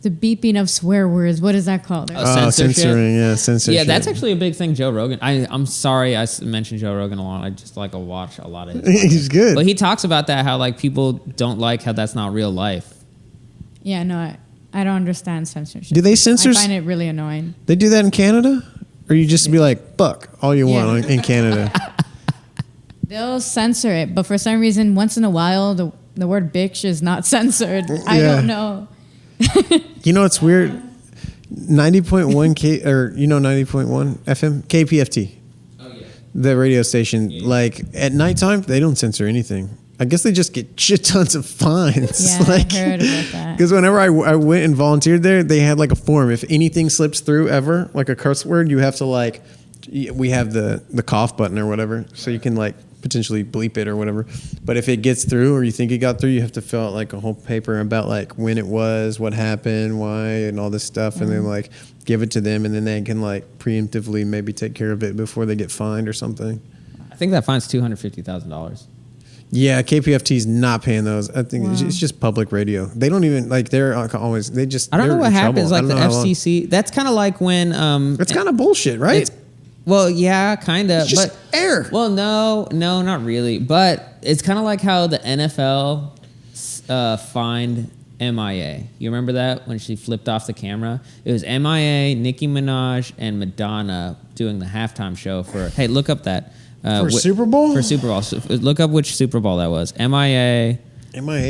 beeping of swear words. What is that called? Censoring. Censorship. Yeah, that's actually a big thing. Joe Rogan. I'm sorry I mentioned Joe Rogan a lot. I just like to watch a lot of his He's good. But he talks about that, how like people don't like how that's not real life. Yeah, no, I don't understand censorship. Do they censor? I find it really annoying. They do that in Canada? Or you just be like, fuck, all you want in Canada. They'll censor it, but for some reason, once in a while, the word bitch is not censored. I don't know. You know what's weird? 90.1 K, or 90.1 FM, KPFT. Oh, yeah. The radio station. Yeah. Like, at nighttime, they don't censor anything. I guess they just get shit tons of fines. Yeah, I heard about that. Because whenever I went and volunteered there, they had like a form. If anything slips through ever, like a curse word, you have to like, we have the cough button or whatever, so you can like potentially bleep it or whatever. But if it gets through or you think it got through, you have to fill out like a whole paper about like when it was, what happened, why, and all this stuff, and then like give it to them, and then they can like preemptively maybe take care of it before they get fined or something. I think that fine's $250,000. Yeah, KPFT's not paying those. I think it's just public radio. They don't even like. They're always. They just. I don't know what happens. Like the FCC. That's kind of like when. It's kind of bullshit, right? Well, yeah, kind of. But air. Well, no, not really. But it's kind of like how the NFL fined MIA. You remember that when she flipped off the camera? It was MIA, Nicki Minaj, and Madonna doing the halftime show for. Hey, look up that. For Super Bowl? For Super Bowl. So look up which Super Bowl that was. MIA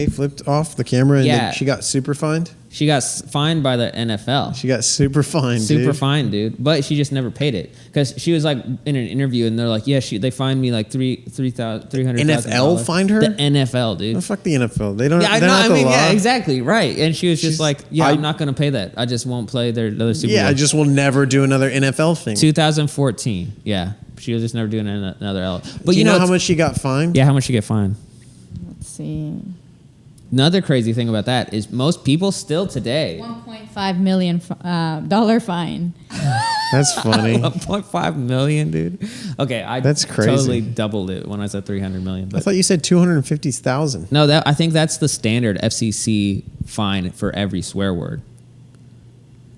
flipped off the camera and then she got super fined? She got fined by the NFL. She got super fined, Super fined, dude. But she just never paid it. Because she was like in an interview and they're like, yeah, they fined me like $300,000. NFL fined her? The NFL, dude. Oh, fuck the NFL. They don't Yeah, they're not the law. Yeah, exactly. Right. And she was just like, I'm not going to pay that. I just won't play their other Super Bowl. Yeah, I just will never do another NFL thing. 2014. Yeah. She was just never doing another L. But do you know how much she got fined? Yeah, how much she get fined? Let's see. Another crazy thing about that is most people still today. $1.5 million dollar fine. That's funny. 1.5 million, dude. Okay, that's crazy. Totally doubled it when I said 300 million. I thought you said 250,000. No, I think that's the standard FCC fine for every swear word.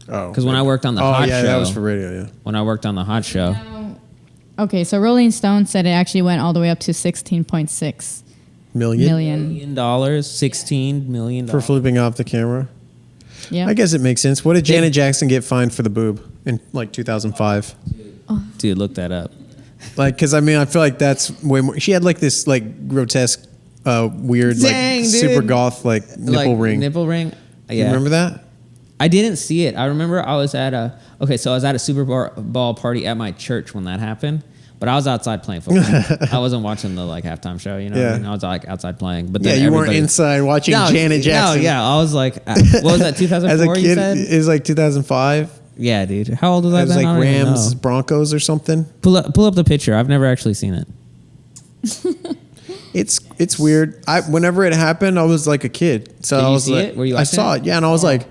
Oh, because when I worked on the Hot Show, that was for radio. Yeah. When I worked on the Hot Show. Okay, so Rolling Stone said it actually went all the way up to $16.6 million. $16 million. For flipping off the camera? Yeah. I guess it makes sense. What did Janet Jackson get fined for the boob in like 2005? Dude, look that up. Like, because I mean, I feel like that's way more. She had like this like grotesque, weird, Dang, like dude. super goth like nipple ring. Nipple ring? Yeah. You remember that? I didn't see it. I remember I was at a Super Bowl party at my church when that happened, but I was outside playing football. I wasn't watching the like halftime show, you know. Yeah. What I mean? I was like outside playing, but yeah, then you weren't inside watching Janet Jackson. No, yeah, I was like, what was that? 2004? As a kid, you said? it was like 2005. Yeah, dude. How old was I? It was then? like Rams Broncos or something. Pull up the picture. I've never actually seen it. It's weird. Whenever it happened, I was like a kid, so Did I you was see like, it? Were you I saw it, yeah, and I was like,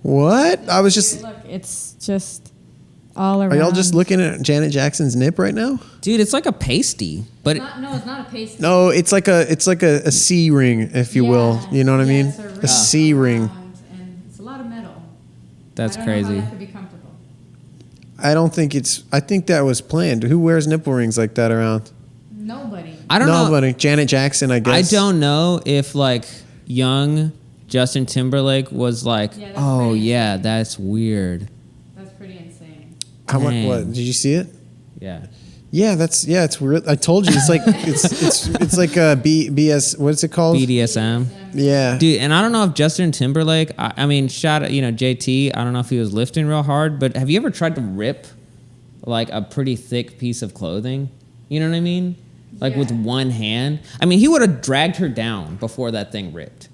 what? I was just. Look, it's just all around. Are y'all just looking at Janet Jackson's nip right now? Dude, it's like a pasty, but No, it's not a pasty. No, it's like a C ring, if you will. You know what I mean? It's A C ring. And it's a lot of metal. that's I don't know crazy. how that could be comfortable. I don't think it's. I think that was planned. Who wears nipple rings like that around? Nobody. I don't know. Nobody. Janet Jackson, I guess. I don't know if like young Justin Timberlake was like, Yeah, that's oh pretty yeah, insane. that's weird. That's pretty insane. How much? Dang. What? Did you see it? Yeah. Yeah, it's weird. I told you, it's like it's like a BS. What's it called? BDSM. Yeah, Dude, and I don't know if Justin Timberlake, I mean, shout out, JT, I don't know if he was lifting real hard, but have you ever tried to rip like a pretty thick piece of clothing? You know what I mean? Like with one hand? I mean, he would have dragged her down before that thing ripped.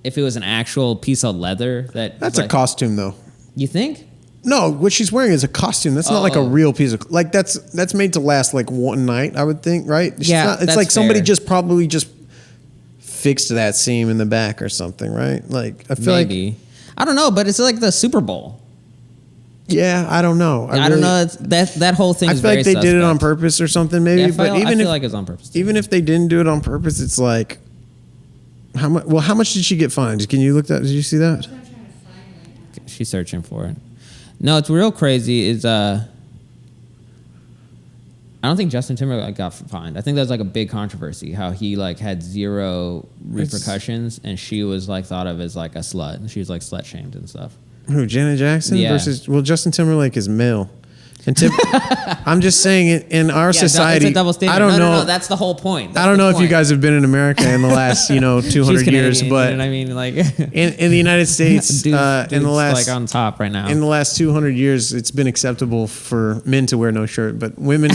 If it was an actual piece of leather that's a costume though. You think? No, what she's wearing is a costume. That's not like a real piece of like that's made to last like one night, I would think, right? It's that's like somebody fair. just probably just fixed that seam in the back or something, right? Like I feel Maybe. I don't know, but it's like the Super Bowl. Yeah, I don't know. I don't know. That whole thing I is feel like very they did it on suspect. purpose or something, maybe. Yeah, but I feel like it's on purpose. even if they didn't do it on purpose, it's like how much? Well, how much did she get fined? Can you look that? Did you see that? She's searching for it. No, it's real crazy. Is I don't think Justin Timberlake got fined. I think that was like a big controversy. How he like had zero repercussions, and she was like thought of as like a slut, and she was like slut shamed and stuff. Who? Janet Jackson Yeah. versus Justin Timberlake is male. And I'm just saying it in our society. It's a double standard. I don't know. No, that's the whole point. I don't know if you guys have been in America in the last 200 She's years, Canadian, but you know what I mean, like in the United States, in dude's the last like on top right now. in the last 200 years, it's been acceptable for men to wear no shirt, but women,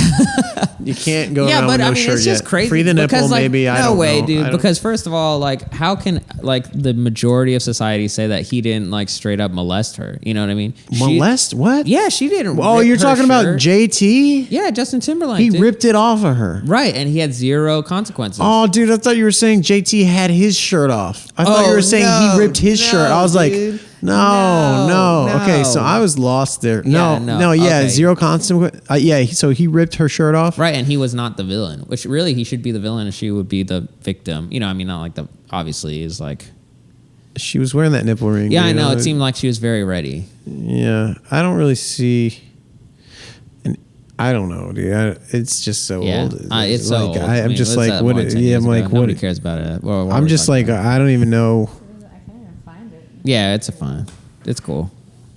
you can't go around with no shirt it's just yet. crazy. Free the nipple, because, like, maybe. I no don't way, know. dude. Because first of all, like, how can like the majority of society say that he didn't like straight up molest her? You know what I mean? Molest? What? Yeah, she didn't. Oh, rip you're her talking about shirt. JT? Yeah, Justin Timberlake. He dude. ripped it off of her. Right, and he had zero consequences. Oh, dude, I thought you were saying JT had his shirt off. I thought you were saying he ripped his shirt. I was dude. like, no. Okay, so I was lost there. No, okay. zero consequence. So he ripped her shirt off. Right, and he was not the villain, which really he should be the villain and she would be the victim. You know, I mean, not like the, obviously is like. She was wearing that nipple ring. Yeah, I know. It seemed like she was very ready. Yeah, I don't really see. I don't know, dude. It's just so old. It's so old. I'm just what's like, that, what? more than 10 Yeah, years I'm ago? like, Nobody what? cares about it. I'm just like, I don't even know. I can't even find it. Yeah, it's fine. It's cool.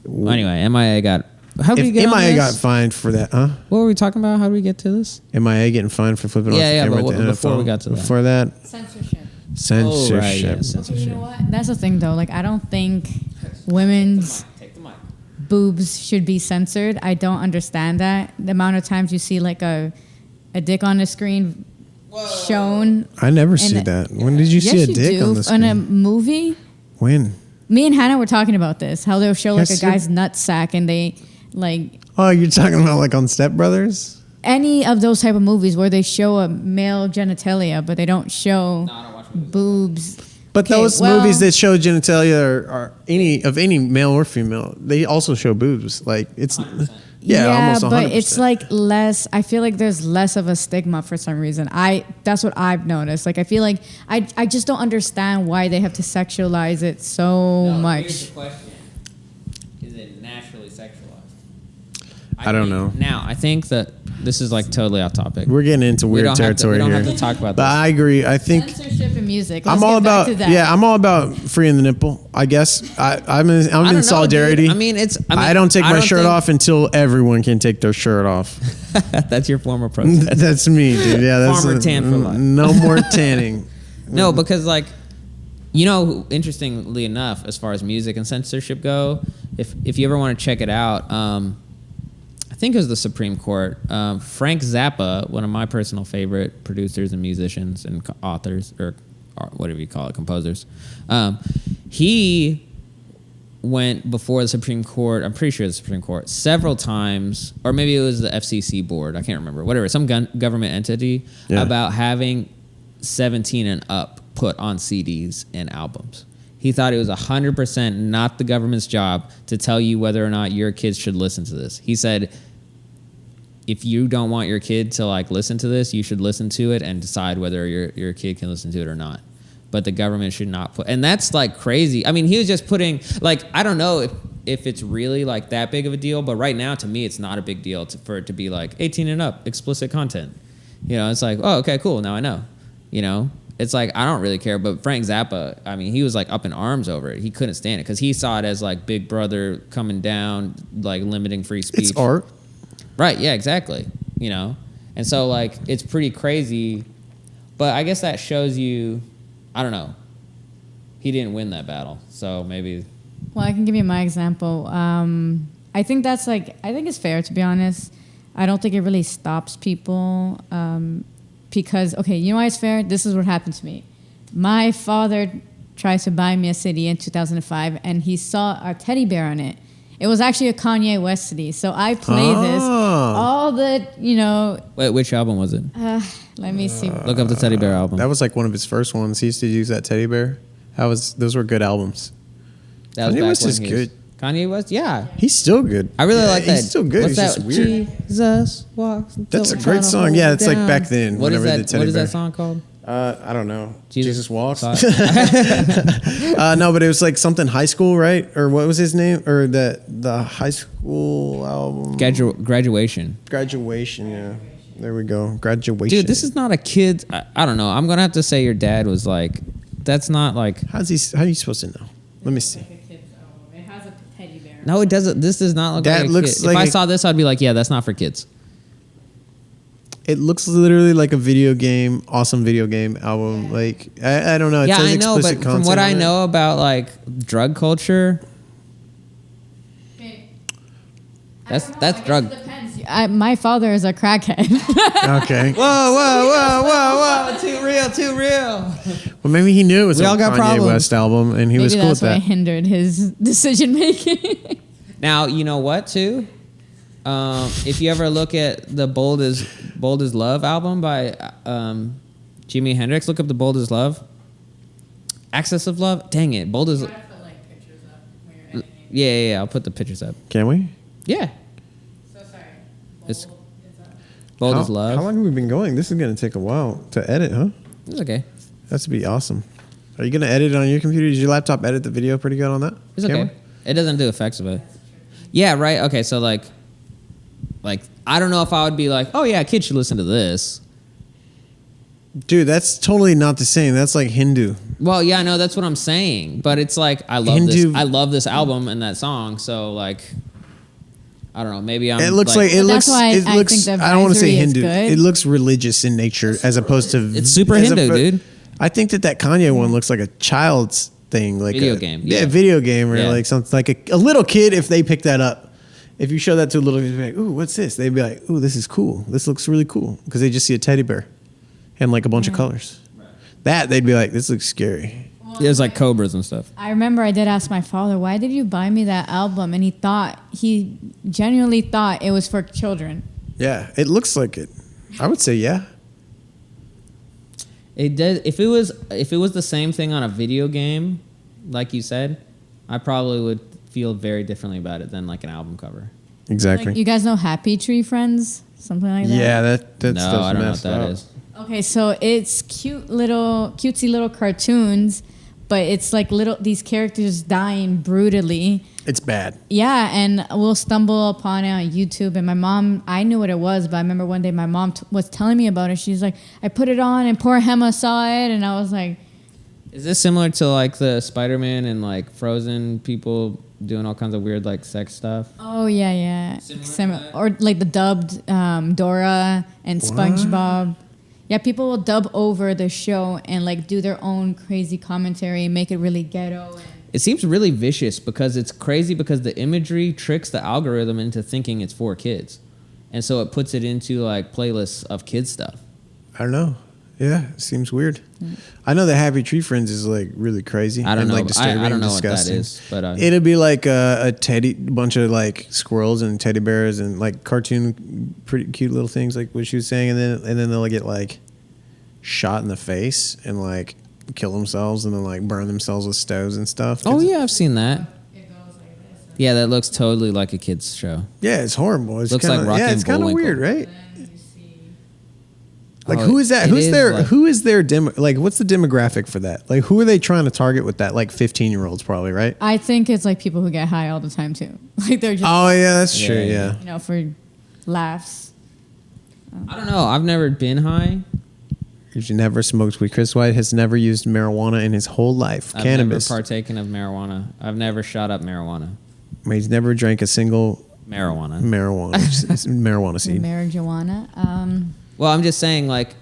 Anyway, MIA got. How did we get on MIA this? got fined for that, huh? What were we talking about? How did we get to this? MIA getting fined for flipping off the Yeah, camera but at the before NFL. we got to that. Before that, Censorship. censorship. Oh, right, yeah, You censorship. know what? That's the thing, though. Like, I don't think women's Take the mic. boobs should be censored. I don't understand that. The amount of times you see like a dick on the screen shown. I never see the- that. When did you see a Yes, dick you do. on the screen? In a movie. When? Me and Hannah were talking about this. How they'll show like Yes, a guy's nutsack and they like Oh, you're talking about like on Step Brothers? any of those type of movies where they show a male genitalia, but they don't show No, I don't watch movies. boobs. But Okay, those well- movies that show genitalia are any male or female, they also show boobs. Like it's 100%. almost 100%. but it's like less. I feel like there's less of a stigma for some reason. That's what I've noticed. Like I feel like I just don't understand why they have to sexualize it so Here's much. the question: is it naturally sexualized? I don't know. Now, I think that this is like totally off topic. We're getting into We weird don't have to- territory we don't here. have to talk about But this. I agree. I think Censorship in music. I'm Let's all get back about to that. I'm all about freeing the nipple. I guess I'm I don't in know, solidarity. dude. I mean, I don't take my shirt think- off until everyone can take their shirt off. That's your form of protest. That's me, dude. Yeah, that's Farmer tan for life. No more tanning. No, because like, interestingly enough, as far as music and censorship go, if you ever want to check it out, I think it was the Supreme Court. Frank Zappa, one of my personal favorite producers and musicians and authors, or whatever you call it, composers, he went before the Supreme Court, I'm pretty sure the Supreme Court, several times, or maybe it was the FCC board, I can't remember, whatever, some government entity, about having 17 and up put on CDs and albums. He thought it was 100% not the government's job to tell you whether or not your kids should listen to this. He said, if you don't want your kid to like listen to this, you should listen to it and decide whether your kid can listen to it or not. But the government should not put, and that's like crazy. I mean, he was just putting, like, I don't know if it's really like that big of a deal, but right now to me, it's not a big deal for it to be like 18 and up, explicit content. It's like, oh, okay, cool. Now I know, it's like I don't really care. But Frank Zappa, I mean, he was like up in arms over it. He couldn't stand it because he saw it as like Big Brother coming down, like limiting free speech. It's art. Right, yeah, exactly. You know? And so, like, it's pretty crazy. But I guess that shows you, I don't know. He didn't win that battle. So maybe. Well, I can give you my example. I think that's like, I think it's fair, to be honest. I don't think it really stops people. Because, okay, you know why it's fair? This is what happened to me. My father tried to buy me a CD in 2005, and he saw a teddy bear on it. It was actually a Kanye West CD. So I played this all the, you know. Wait, which album was it? Let me see. Look up the Teddy Bear album. That was like one of his first ones. He used to use that teddy bear. Those were good albums. That was Kanye back West when is he good. Kanye West, yeah. He's still good. I really like that. He's still good. What's He's that? just weird. Jesus walks. That's a great song. Yeah, it's like back then. What is whenever that? the teddy What is bear. that song called? I don't know. Jesus Walks. Sorry. No, but it was like something high school, right? Or what was his name? Or the high school album? Graduation. Graduation, yeah. There we go. Graduation. Dude, this is not a kid. I don't know. I'm gonna have to say your dad was like. That's not like. How are you supposed to know? Let me see. It has a teddy bear. No, it doesn't. This does not look That like a looks kid. like if I a- saw this, I'd be like, yeah, that's not for kids. It looks literally like a video game, awesome video game album. Like I don't know. It Yeah, says I know, explicit but from content what on I it. know about like drug culture, that's drug. My father is a crackhead. Okay. Whoa! Too real. Well, maybe he knew it was We a all got Kanye problems. West album, and he Maybe was cool with that's why it that. hindered his decision making. Now you know what too. If you ever look at the Bold as Love album by Jimi Hendrix, look up the Bold as Love. Access of Love. Dang it, Bold as. Yeah. I'll put the pictures up. Can we? Yeah. So sorry. It's Bold as Love. How long have we been going? This is going to take a while to edit, huh? It's okay. That's to be awesome. Are you going to edit it on your computer? Does your laptop edit the video pretty good on that? It's camera? okay. It doesn't do effects of it. Yeah, right. Okay, so like I don't know if I would be like, oh yeah, kids should listen to this. Dude, that's totally not the same. That's like Hindu. Well, yeah, no, that's what I'm saying. But it's like I love Hindu- this. I love this album and that song. So like, I don't know. Maybe I'm. It looks like But that's why I think the I don't want to say advisory is Hindu. good. It looks religious in nature as opposed to. It's super as Hindu, dude. I think that Kanye one looks like a child's thing, like Video a game, Yeah, yeah. video game, or Yeah. like something like a little kid. If they pick that up, if you show that to a little kid, they'd be like, "Ooh, what's this?" They'd be like, "Ooh, this is cool. This looks really cool," because they just see a teddy bear and like a bunch of colors. That they'd be like, "This looks scary." There's like cobras and stuff. I remember I did ask my father, why did you buy me that album? And he genuinely thought it was for children. Yeah, it looks like it. I would say yeah. It does. If it was the same thing on a video game, like you said, I probably would feel very differently about it than like an album cover. Exactly. Like, you guys know Happy Tree Friends? Something like that? Yeah, that No, stuff's I don't know what messed that up. is. Okay, so it's cutesy little cartoons, but it's like these characters dying brutally. It's bad. Yeah, and we'll stumble upon it on YouTube. And my mom, I knew what it was, but I remember one day my mom was telling me about it. She's like, I put it on, and poor Hema saw it, and I was like, Is this similar to like the Spider-Man and like Frozen people doing all kinds of weird like sex stuff? oh yeah. Similar to that? Or like the dubbed Dora and SpongeBob. Yeah, people will dub over the show and like do their own crazy commentary and make it really ghetto. And It seems really vicious because it's crazy because the imagery tricks the algorithm into thinking it's for kids. And so it puts it into like playlists of kids stuff. I don't know. Yeah, it seems weird. I know the Happy Tree Friends is like really crazy. I don't and, know. Like disturbing I don't know and what that disgusting. is, but It'll be like a bunch of like squirrels and teddy bears and like cartoon, pretty cute little things like what she was saying, and then they'll get like shot in the face and like kill themselves and then like burn themselves with stoves and stuff. oh It's- yeah, I've seen that. it goes like this. Yeah, that looks totally like a kid's show. yeah, it's horrible. It's Looks kinda, like Rocky yeah, and it's kind of Bullwinkle. weird, right? And then you see. Like Oh, who is that? it Who's is their like- who is their demo? Like what's the demographic for that? Like who are they trying to target with that? Like 15-year-olds probably, right? I think it's like people who get high all the time too. Like they're just, Oh yeah, that's Yeah, true. yeah. Yeah. you know, for laughs. I don't know. I've never been high. He's never smoked weed. Chris White has never used marijuana in his whole life. I've Cannabis. never partaken of marijuana. I've never shot up marijuana. He's never drank a single Marijuana. marijuana seed. Marijuana. Well, I'm just saying, like,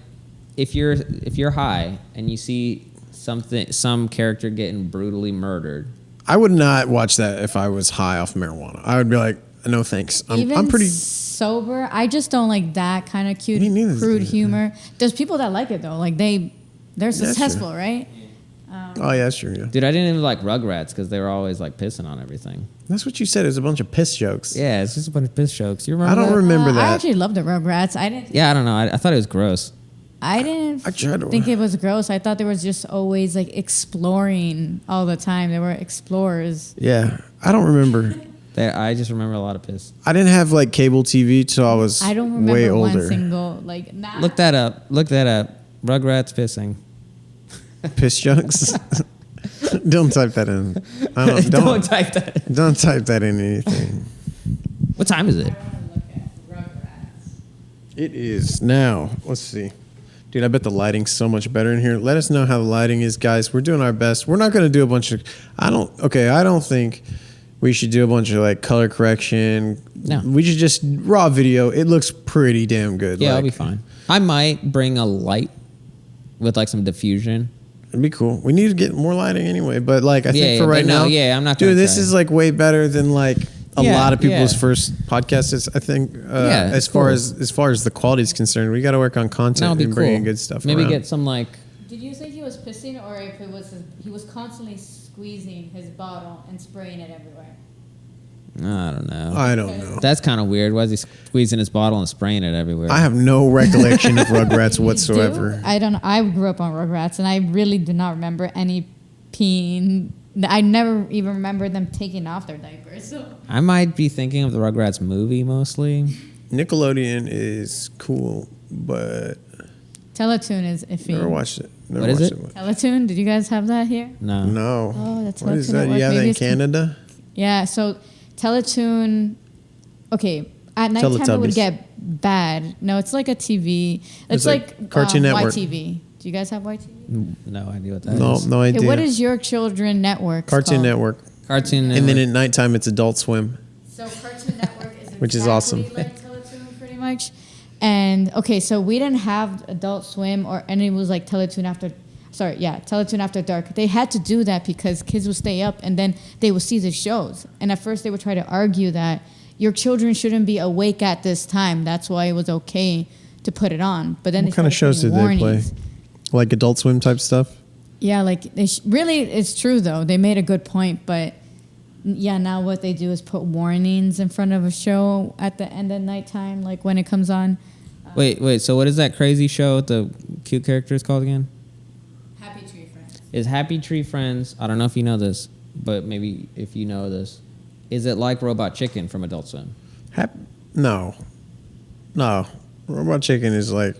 if you're high and you see some character getting brutally murdered, I would not watch that if I was high off marijuana. I would be like, no thanks. I'm pretty sober. I just don't like that kind of Me neither. crude humor. There's people that like it though. Like they're successful, right? Oh yeah, that's true. Yeah. dude, I didn't even like Rugrats because they were always like pissing on everything. That's what you said. It was a bunch of piss jokes. Yeah, it's just a bunch of piss jokes. You remember? I don't that? remember I that. actually loved the Rugrats. I didn't. Yeah, I don't know. I thought it was gross. I didn't I tried to- think it was gross. I thought they were just always like exploring all the time. They were explorers. Yeah, I don't remember. I just remember a lot of piss. I didn't have like cable TV, so I was I don't remember way one older. single like. Nah. Look that up. Rugrats pissing. Piss jokes. Don't type that in. Don't type that. Don't type that in anything. What time is it? It is now. Let's see. Dude, I bet the lighting's so much better in here. Let us know how the lighting is, guys. We're doing our best. We're not going to do a bunch of... I don't think we should do a bunch of, like, color correction. No. We should just... Raw video. It looks pretty damn good. Yeah, like, I'll be fine. I might bring a light with, like, some diffusion. It'd be cool. We need to get more lighting anyway. But, like, I think for but right no, now... yeah, I'm not gonna Dude, this try. is, like, way better than, like... A Yeah, lot of people's yeah. first podcast is, I think, Yeah, as it's far cool. as far as the quality is concerned, we got to work on content That'll be and cool. bringing good stuff. Maybe around. get some, like... Did you think he was pissing, or if it was he was constantly squeezing his bottle and spraying it everywhere? I don't know. I don't know. That's kind of weird. Why is he squeezing his bottle and spraying it everywhere? I have no recollection of Rugrats You whatsoever. do? I don't. I grew up on Rugrats, and I really do not remember any peeing. I never even remember them taking off their diapers. So. I might be thinking of the Rugrats movie mostly. Nickelodeon is cool, but Teletoon is iffy. never watched it. Never What is watched it? Teletoon? Did you guys have that here? No. No. Oh, that's What is Teletoon that? Network. You have that Maybe in it's Canada? Yeah. So Teletoon. Okay. At nighttime it would Teletubbies. get bad. No, it's like a TV. It's It's like Cartoon Network. YTV. Do you guys have YTV? No idea what that is. No idea. Okay, what is your children network? Cartoon Network? Cartoon And then Network. at nighttime, it's Adult Swim. So Cartoon Network is Which is awesome. like Teletoon, pretty much. And okay, so we didn't have Adult Swim and it was like Teletoon after. Teletoon After Dark. They had to do that because kids would stay up and then they would see the shows. And at first they would try to argue that your children shouldn't be awake at this time. That's why it was okay to put it on. But then What kind of shows did they play? Like Adult Swim type stuff? Yeah, like really, it's true though. They made a good point, but yeah, now what they do is put warnings in front of a show at the end of nighttime, like when it comes on. Wait. So what is that crazy show with the cute characters called again? Happy Tree Friends. Is Happy Tree Friends? I don't know if you know this, but maybe if you know this, is it like Robot Chicken from Adult Swim? No. Robot Chicken is like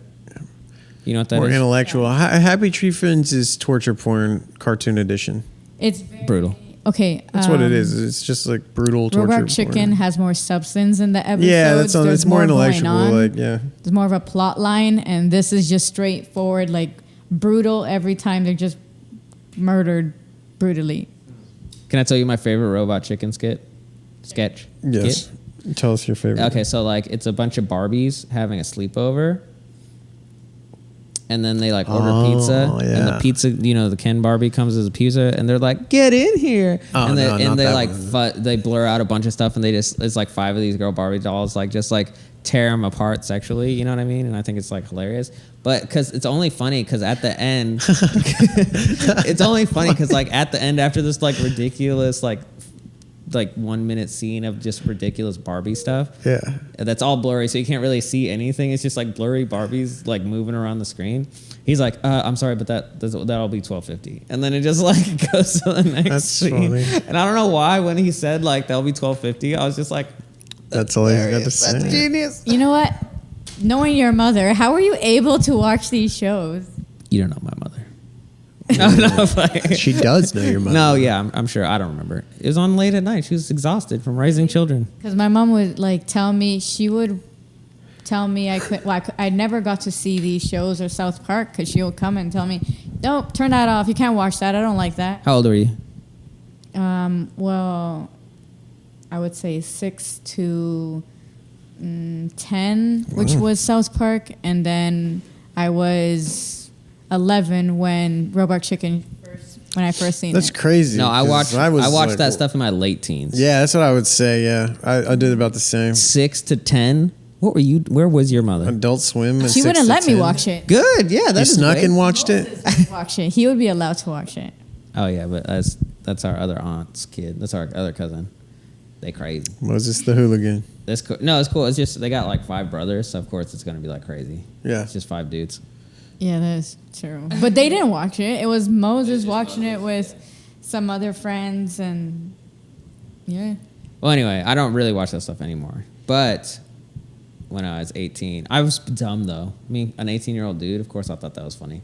You know what that more is? intellectual. Happy Tree Friends is torture porn cartoon edition. It's very, Brutal. Okay, That's what it is. It's just like brutal torture Robot porn. Chicken has more substance in the episodes. Yeah, that's on. There's It's more going intellectual. on. Like, yeah. There's more of a plot line, and this is just straightforward, like brutal. Every time they're just murdered brutally. Can I tell you my favorite Robot Chicken sketch? Yes. Tell us your favorite. Okay, so like it's a bunch of Barbies having a sleepover, and then they like order pizza, Oh, and yeah. the pizza, the Ken Barbie comes as a pizza, and they're like, "Get in here!" Oh, and they, no, and not they that like one. they blur out a bunch of stuff, and it's like 5 of these girl Barbie dolls, like just like tear them apart sexually. You know what I mean? And I think it's like hilarious, but because it's only funny because at the end, it's only funny because like at the end after this like ridiculous like 1 minute scene of just ridiculous Barbie stuff. Yeah. That's all blurry, so you can't really see anything. It's just like blurry Barbies like moving around the screen. He's like, I'm sorry, but that'll be $12.50, and then it just like goes to the next That's scene. funny. And I don't know why when he said like that'll be $12.50, I was just like, That's all he's got to say. that's genius. You know what? Knowing your mother, how are you able to watch these shows? You don't know my mother. No, like, She does know your mother. no, yeah, I'm sure. I don't remember. It was on late at night. She was exhausted from raising children. Because my mom would like tell me she would tell me I could. Well, I never got to see these shows or South Park because she would come and tell me, "Nope, turn that off. You can't watch that. I don't like that." How old were you? Well, I would say 6 to 10, which was South Park, and then I was 11 when Robot Chicken when I first seen That's it. crazy. No, I 'cause watched like, that stuff in my late teens. Yeah, that's what I would say. Yeah, I did about the same. 6 to 10. What were you? Where was your mother? Adult Swim. And She 6 wouldn't to let me 10. watch it. Good. Yeah, You that's snuck and watched it. Watch it. He would be allowed to watch it. Oh yeah, but that's our other aunt's kid. That's our other cousin. They crazy. Moses the hooligan. That's cool. No, it's cool. It's just they got like 5 brothers, so of course it's gonna be like crazy. Yeah. It's just 5 dudes. Yeah, that is true. But they didn't watch it. It was Moses watching it with some other friends, and yeah. Well, anyway, I don't really watch that stuff anymore. But when I was 18, I was dumb though. I mean, an 18-year-old dude. Of course, I thought that was funny.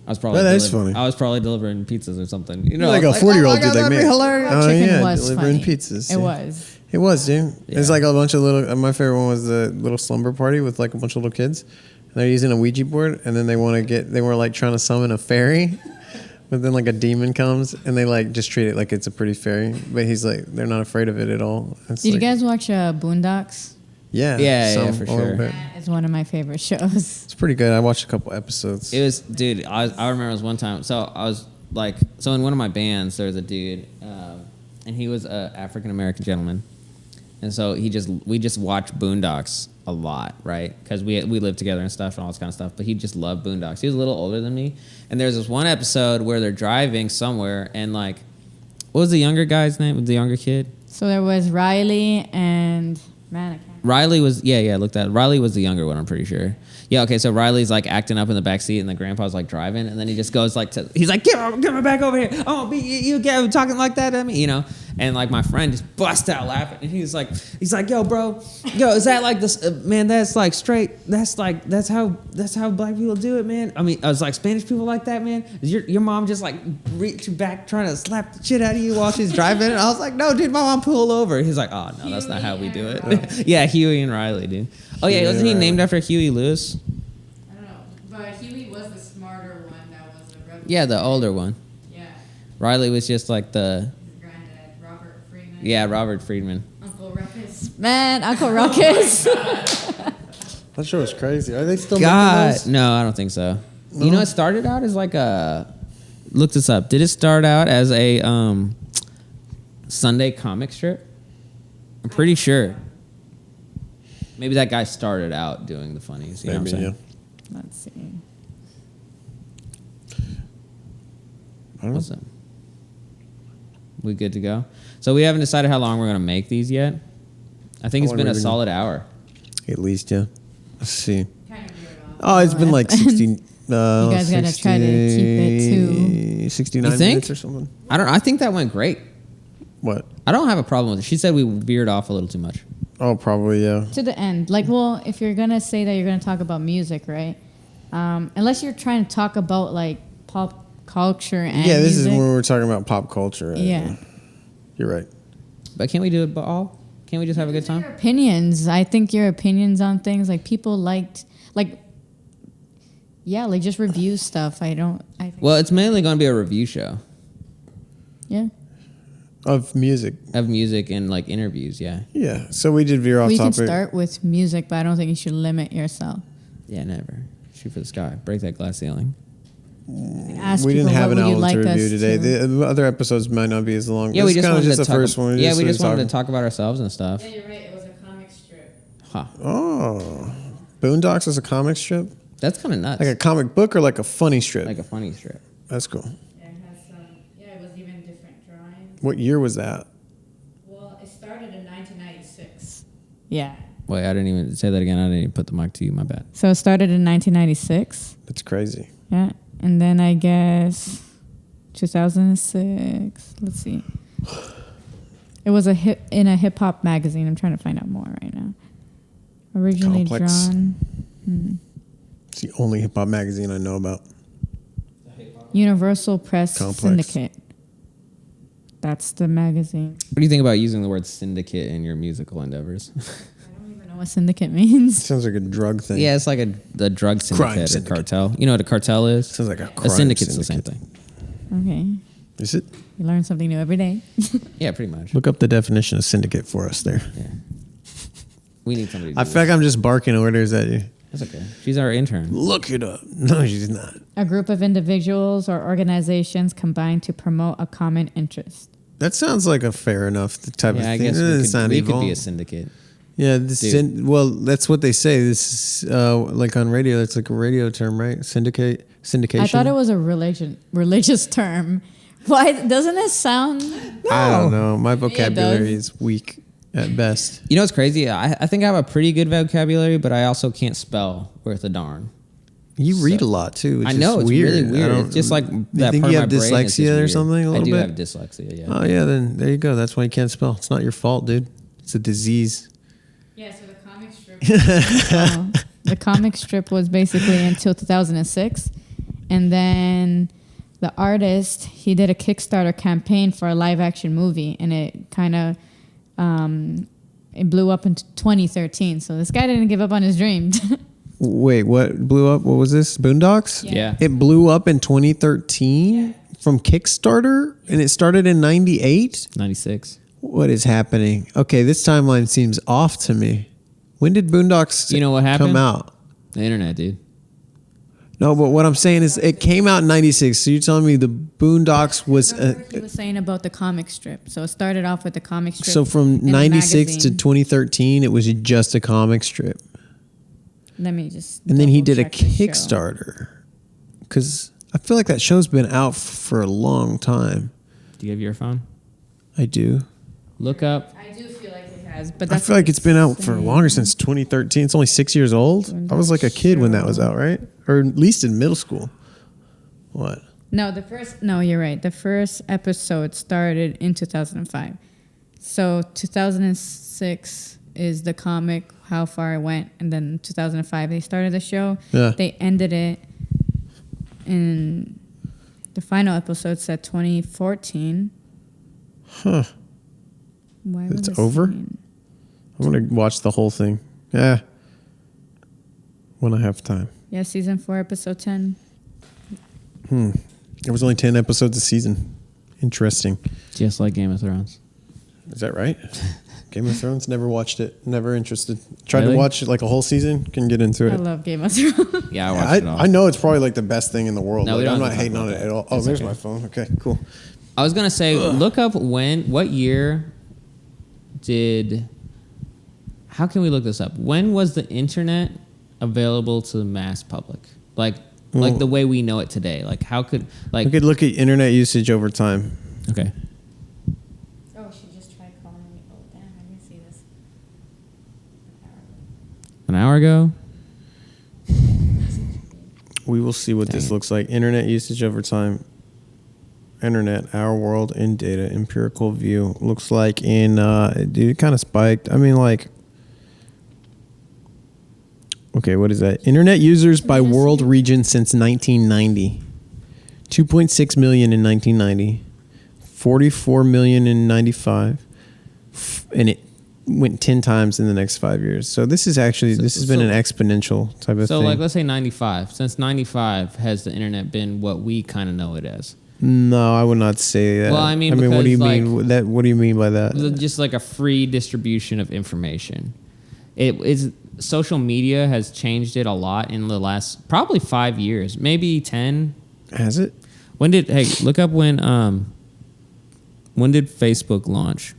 I was probably That is funny. I was probably delivering pizzas or something. You know, Like a 40-year-old dude like me. hilarious. Oh, Chicken yeah, was delivering funny. pizzas. It yeah. was. It was, dude. Yeah. It's like a bunch of little. My favorite one was the little slumber party with like a bunch of little kids. And they're using a Ouija board, and then they were like trying to summon a fairy, but then like a demon comes, and they like just treat it like it's a pretty fairy. But he's like, they're not afraid of it at all. It's Did you like- guys watch Boondocks? Yeah, Yeah, for a little sure. bit. That is one of my favorite shows. It's pretty good. I watched a couple episodes. It was, dude. I remember it was one time. So I was like, so in one of my bands, there was a dude, and he was a African American gentleman, and so we just watched Boondocks a lot, right? Because we lived together and stuff and all this kind of stuff. But he just loved Boondocks. He was a little older than me, and there's this one episode where they're driving somewhere, and like, what was the younger guy's name? The younger kid? So there was Riley and man, I can't. Riley was I looked at it. Riley was the younger one, I'm pretty sure. Yeah, okay, so Riley's like acting up in the back seat and the grandpa's like driving, and then he just goes like he's like, get me back over here. Oh, you get talking like that at me, you know? And like my friend just bust out laughing, and he's like, yo, bro, is that like this man, that's like straight, that's how black people do it, man. I mean, I was like, Spanish people like that, man. Is your mom just like reach back trying to slap the shit out of you while she's driving? And I was like, no, dude, my mom pulled over. He's like, oh no, that's not how we do it. Yeah, Huey and Riley, dude. Oh yeah, wasn't he named after Huey Lewis? I don't know, but Huey was the smarter one. That was the rebel. Yeah, the older one. Yeah, Riley was just like the his granddad, Robert Freeman. yeah, Robert Friedman. Uncle Ruckus. Man, Uncle Ruckus. That show was crazy. Are they still God, making those? no, I don't think so. No? You know, it started out as like a. Look this up. Did it start out as a Sunday comic strip? I'm pretty sure. Maybe that guy started out doing the funnies. You know what I'm saying? Let's see. I don't know. What's up? We good to go? So we haven't decided how long we're gonna make these yet. I think it's How long been a we been- solid hour. At least, yeah. Let's see. Kind of weird off. Oh, it's been like 60. You guys gotta try to keep it to- 69 You think? minutes or something. I think that went great. What? I don't have a problem with it. She said we veered off a little too much. Oh, probably, yeah. To the end. Like, well, if you're gonna say that you're gonna talk about music, right? Unless you're trying to talk about like pop culture and Yeah, this is music. when we're talking about pop culture. Yeah. You're right. But can't we do it all? Can't we just have a good time? Your opinions. I think your opinions on things, like people liked, like, yeah, like just review stuff. I think, Well, it's mainly going to be a review show yeah. Of music. of music and like interviews. Yeah. Yeah. So we did veer off We can topic. start with music, but I don't think you should limit yourself. Yeah, never. Shoot for the sky. Break that glass ceiling. Ask We didn't people, have what an would you album like to review us today. to- The other episodes might not be as long. Yeah, This we is just kinda wanted just to the talk. first one. Yeah, we just wanted talking. to talk about ourselves and stuff. you're right. It was a comic strip. Huh. Oh, Boondocks is a comic strip, That's kind of nuts. like a comic book or like a funny strip. Like a funny strip. That's cool. Yeah, it has some. Yeah, it was even different drawings. What year was that? Well, it started in 1996. Yeah. Wait, I didn't even say that again. I didn't even put the mic to you. My bad. So it started in 1996. That's crazy. Yeah, and then I guess 2006. Let's see. It was in a hip hop magazine. I'm trying to find out more right now. Originally Complex. drawn. It's the only hip hop magazine I know about. Universal Press Complex. Syndicate. That's the magazine. What do you think about using the word syndicate in your musical endeavors? I don't even know what syndicate means? Sounds like a drug thing. Yeah, it's like the drug syndicate, syndicate. or cartel. You know what a cartel is? Sounds like a A crime syndicate's the syndicate. same thing. Okay. Is it? You learn something new every day. Yeah, pretty much. Look up the definition of syndicate for us there. Yeah. We need somebody to I do feel like I'm just barking orders at you. That's okay. She's our intern. Look it up. No, she's not. A group of individuals or organizations combined to promote a common interest. That sounds like a fair enough type Yeah, of I thing. guess It's not we could evil. be a syndicate. Yeah, Dude. that's what they say. This is like on radio. It's like a radio term, right? Syndication. I thought it was a religious term. Why doesn't it sound? I don't know. My it vocabulary does. is weak at best. You know what's crazy? I think I have a pretty good vocabulary, but I also can't spell worth a darn. You read a lot too. Which I know, is it's weird. really weird. I don't- It's just like you that think part you of have my brain is just dyslexia or weird. something? A I little do bit. have dyslexia, yeah. Oh yeah, then there you go. That's why you can't spell. It's not your fault, dude. It's a disease. Yeah, so the comic strip. The comic strip was basically until 2006, and then the artist he did a Kickstarter campaign for a live action movie, and it kind of it blew up in 2013. So this guy didn't give up on his dreams. Wait, what blew up? What was this? Boondocks? Yeah. It blew up in 2013 from Kickstarter, and it started in '98. 96. What is happening? Okay, this timeline seems off to me. When did Boondocks You know what happened? come out? The internet, dude. No, but what I'm saying is it came out in 96. So you're telling me the Boondocks was... Remember he was saying about the comic strip. So it started off with the comic strip. so from in the 96 to magazine. 2013, it was just a comic strip. Let me just. And then he did a double check the show. Kickstarter. Because I feel like that show's been out for a long time. Do you have your phone? I do. Look up. I do feel like it has, but I that's feel like it's been out for saying. longer, since 2013. It's only 6 years old. I was like a kid when that was out, right? Or at least in middle school. What? No, you're right. The first episode started in 2005. So 2006 is the comic, how far it went, and then 2005 they started the show. Yeah. They ended it, and the final episode said 2014. Huh. Why It's was over? saying- I'm going to watch the whole thing. Yeah. When I have time. Yeah, season 4, episode 10. There was only 10 episodes a season. Interesting. Just like Game of Thrones. Is that right? Game of Thrones? Never watched it. Never interested. Tried Really? to watch it like a whole season. Can get into I it. love Game of Thrones. Yeah, I watched it all. I know it's probably like the best thing in the world. No, we Like, don't I'm have not to talk hating on about it that. at all. Oh, It's there's okay. my phone. Okay, cool. I was gonna say, look up what year did. How can we look this up? When was the internet available to the mass public? Like Well- the way we know it today. Like how could I could look at internet usage over time. okay. Oh, she just tried calling me. Oh, damn, I didn't see this. An hour ago? We will see what Dang this it. looks like. Internet usage over time. Internet, our world in data, empirical view. Looks like it kind of spiked. I mean, like, okay, what is that? Internet users by Let me just world see. region since 1990. 2.6 million in 1990. 44 million in 95. And it went 10 times in the next 5 years. So this is actually, this has been so- an exponential type of So thing. like let's say 95. Since 95 has the internet been what we kind of know it as? No, I would not say that. Well, I mean, what do you because, mean? like- That what do you mean by that? Just like a free distribution of information. It is social media has changed it a lot in the last probably 5 years, maybe 10. Has it? Look up when did Facebook launch?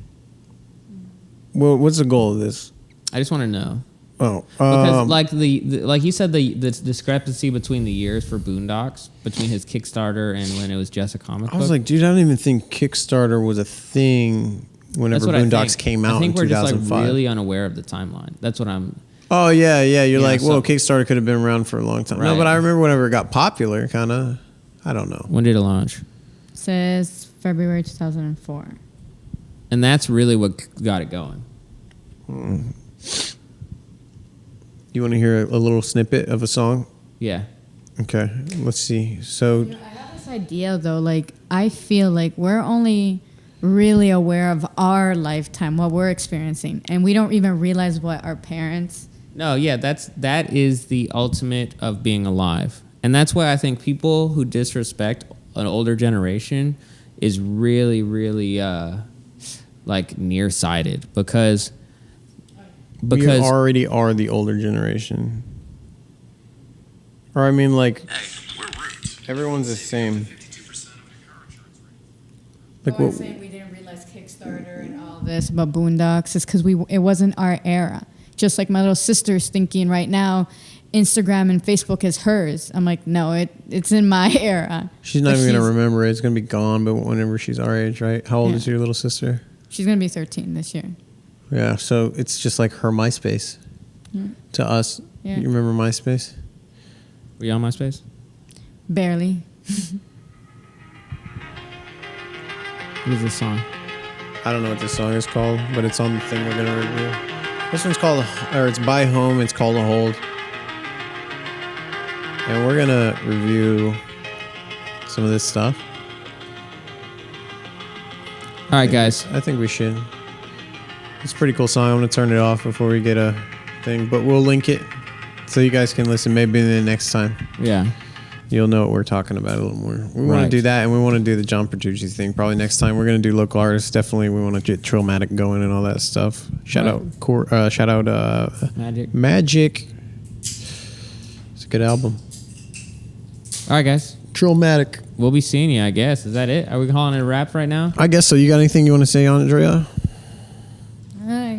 Well, what's the goal of this? I just want to know. Oh, Because like the like you said, the discrepancy between the years for Boondocks, between his Kickstarter and when it was just a comic book. I was like, dude, I don't even think Kickstarter was a thing whenever That's what I Boondocks think. came out I think in we're just 2005. like really unaware of the timeline. That's what I'm. Oh yeah. You're Yeah, like, well, so- Kickstarter could have been around for a long time. No, Right. but I remember whenever it got popular, kind of. I don't know. When did it launch? Says February 2004. And that's really what got it going. You want to hear a little snippet of a song? Yeah. Okay, let's see. So I have this idea though, like I feel like we're only really aware of our lifetime, what we're experiencing, and we don't even realize what our parents. No, yeah, that is the ultimate of being alive. And that's why I think people who disrespect an older generation is really, really like nearsighted because we already are the older generation. Or I mean, like, everyone's the same. Like What I'm saying, we didn't realize Kickstarter and all this about Boondocks is because it wasn't our era. Just like my little sister's thinking right now, Instagram and Facebook is hers. I'm like, no, it's in my era. She's not even going to remember it. It's going to be gone, but whenever she's our age, right? How old is your little sister? She's going to be 13 this year. Yeah, so it's just like her MySpace to us. Yeah. You remember MySpace? Were you on MySpace? Barely. What is this song? I don't know what this song is called, but it's on the thing we're going to review. This one's called, or it's by Home. It's called A Hold. And we're going to review some of this stuff. All right, guys. I think we should. It's a pretty cool song. I'm going to turn it off before we get a thing, but we'll link it so you guys can listen maybe the next time. Yeah. You'll know what we're talking about a little more. We want to do that, and we want to do the John Petrucci thing probably next time. We're going to do local artists. Definitely, we want to get Trillmatic going and all that stuff. Shout out Magic. It's a good album. All right, guys. Trillmatic. We'll be seeing you, I guess. Is that it? Are we calling it a wrap right now? I guess so. You got anything you want to say on it, Drea?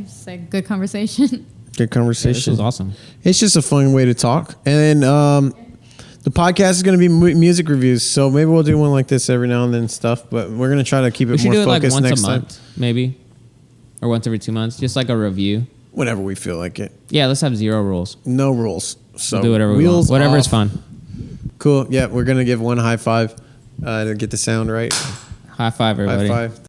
Just like good conversation. Good conversation. Yeah, this was awesome. It's just a fun way to talk. And the podcast is going to be music reviews, so maybe we'll do one like this every now and then stuff, but we're going to try to keep it more focused next time. Once a month, maybe. Or once every 2 months. Just like a review. Whenever we feel like it. Yeah, let's have 0 rules. No rules. So We'll do whatever we want. Whatever is fun. Cool. Yeah, we're going to give one high five to get the sound right. High five, everybody. High five.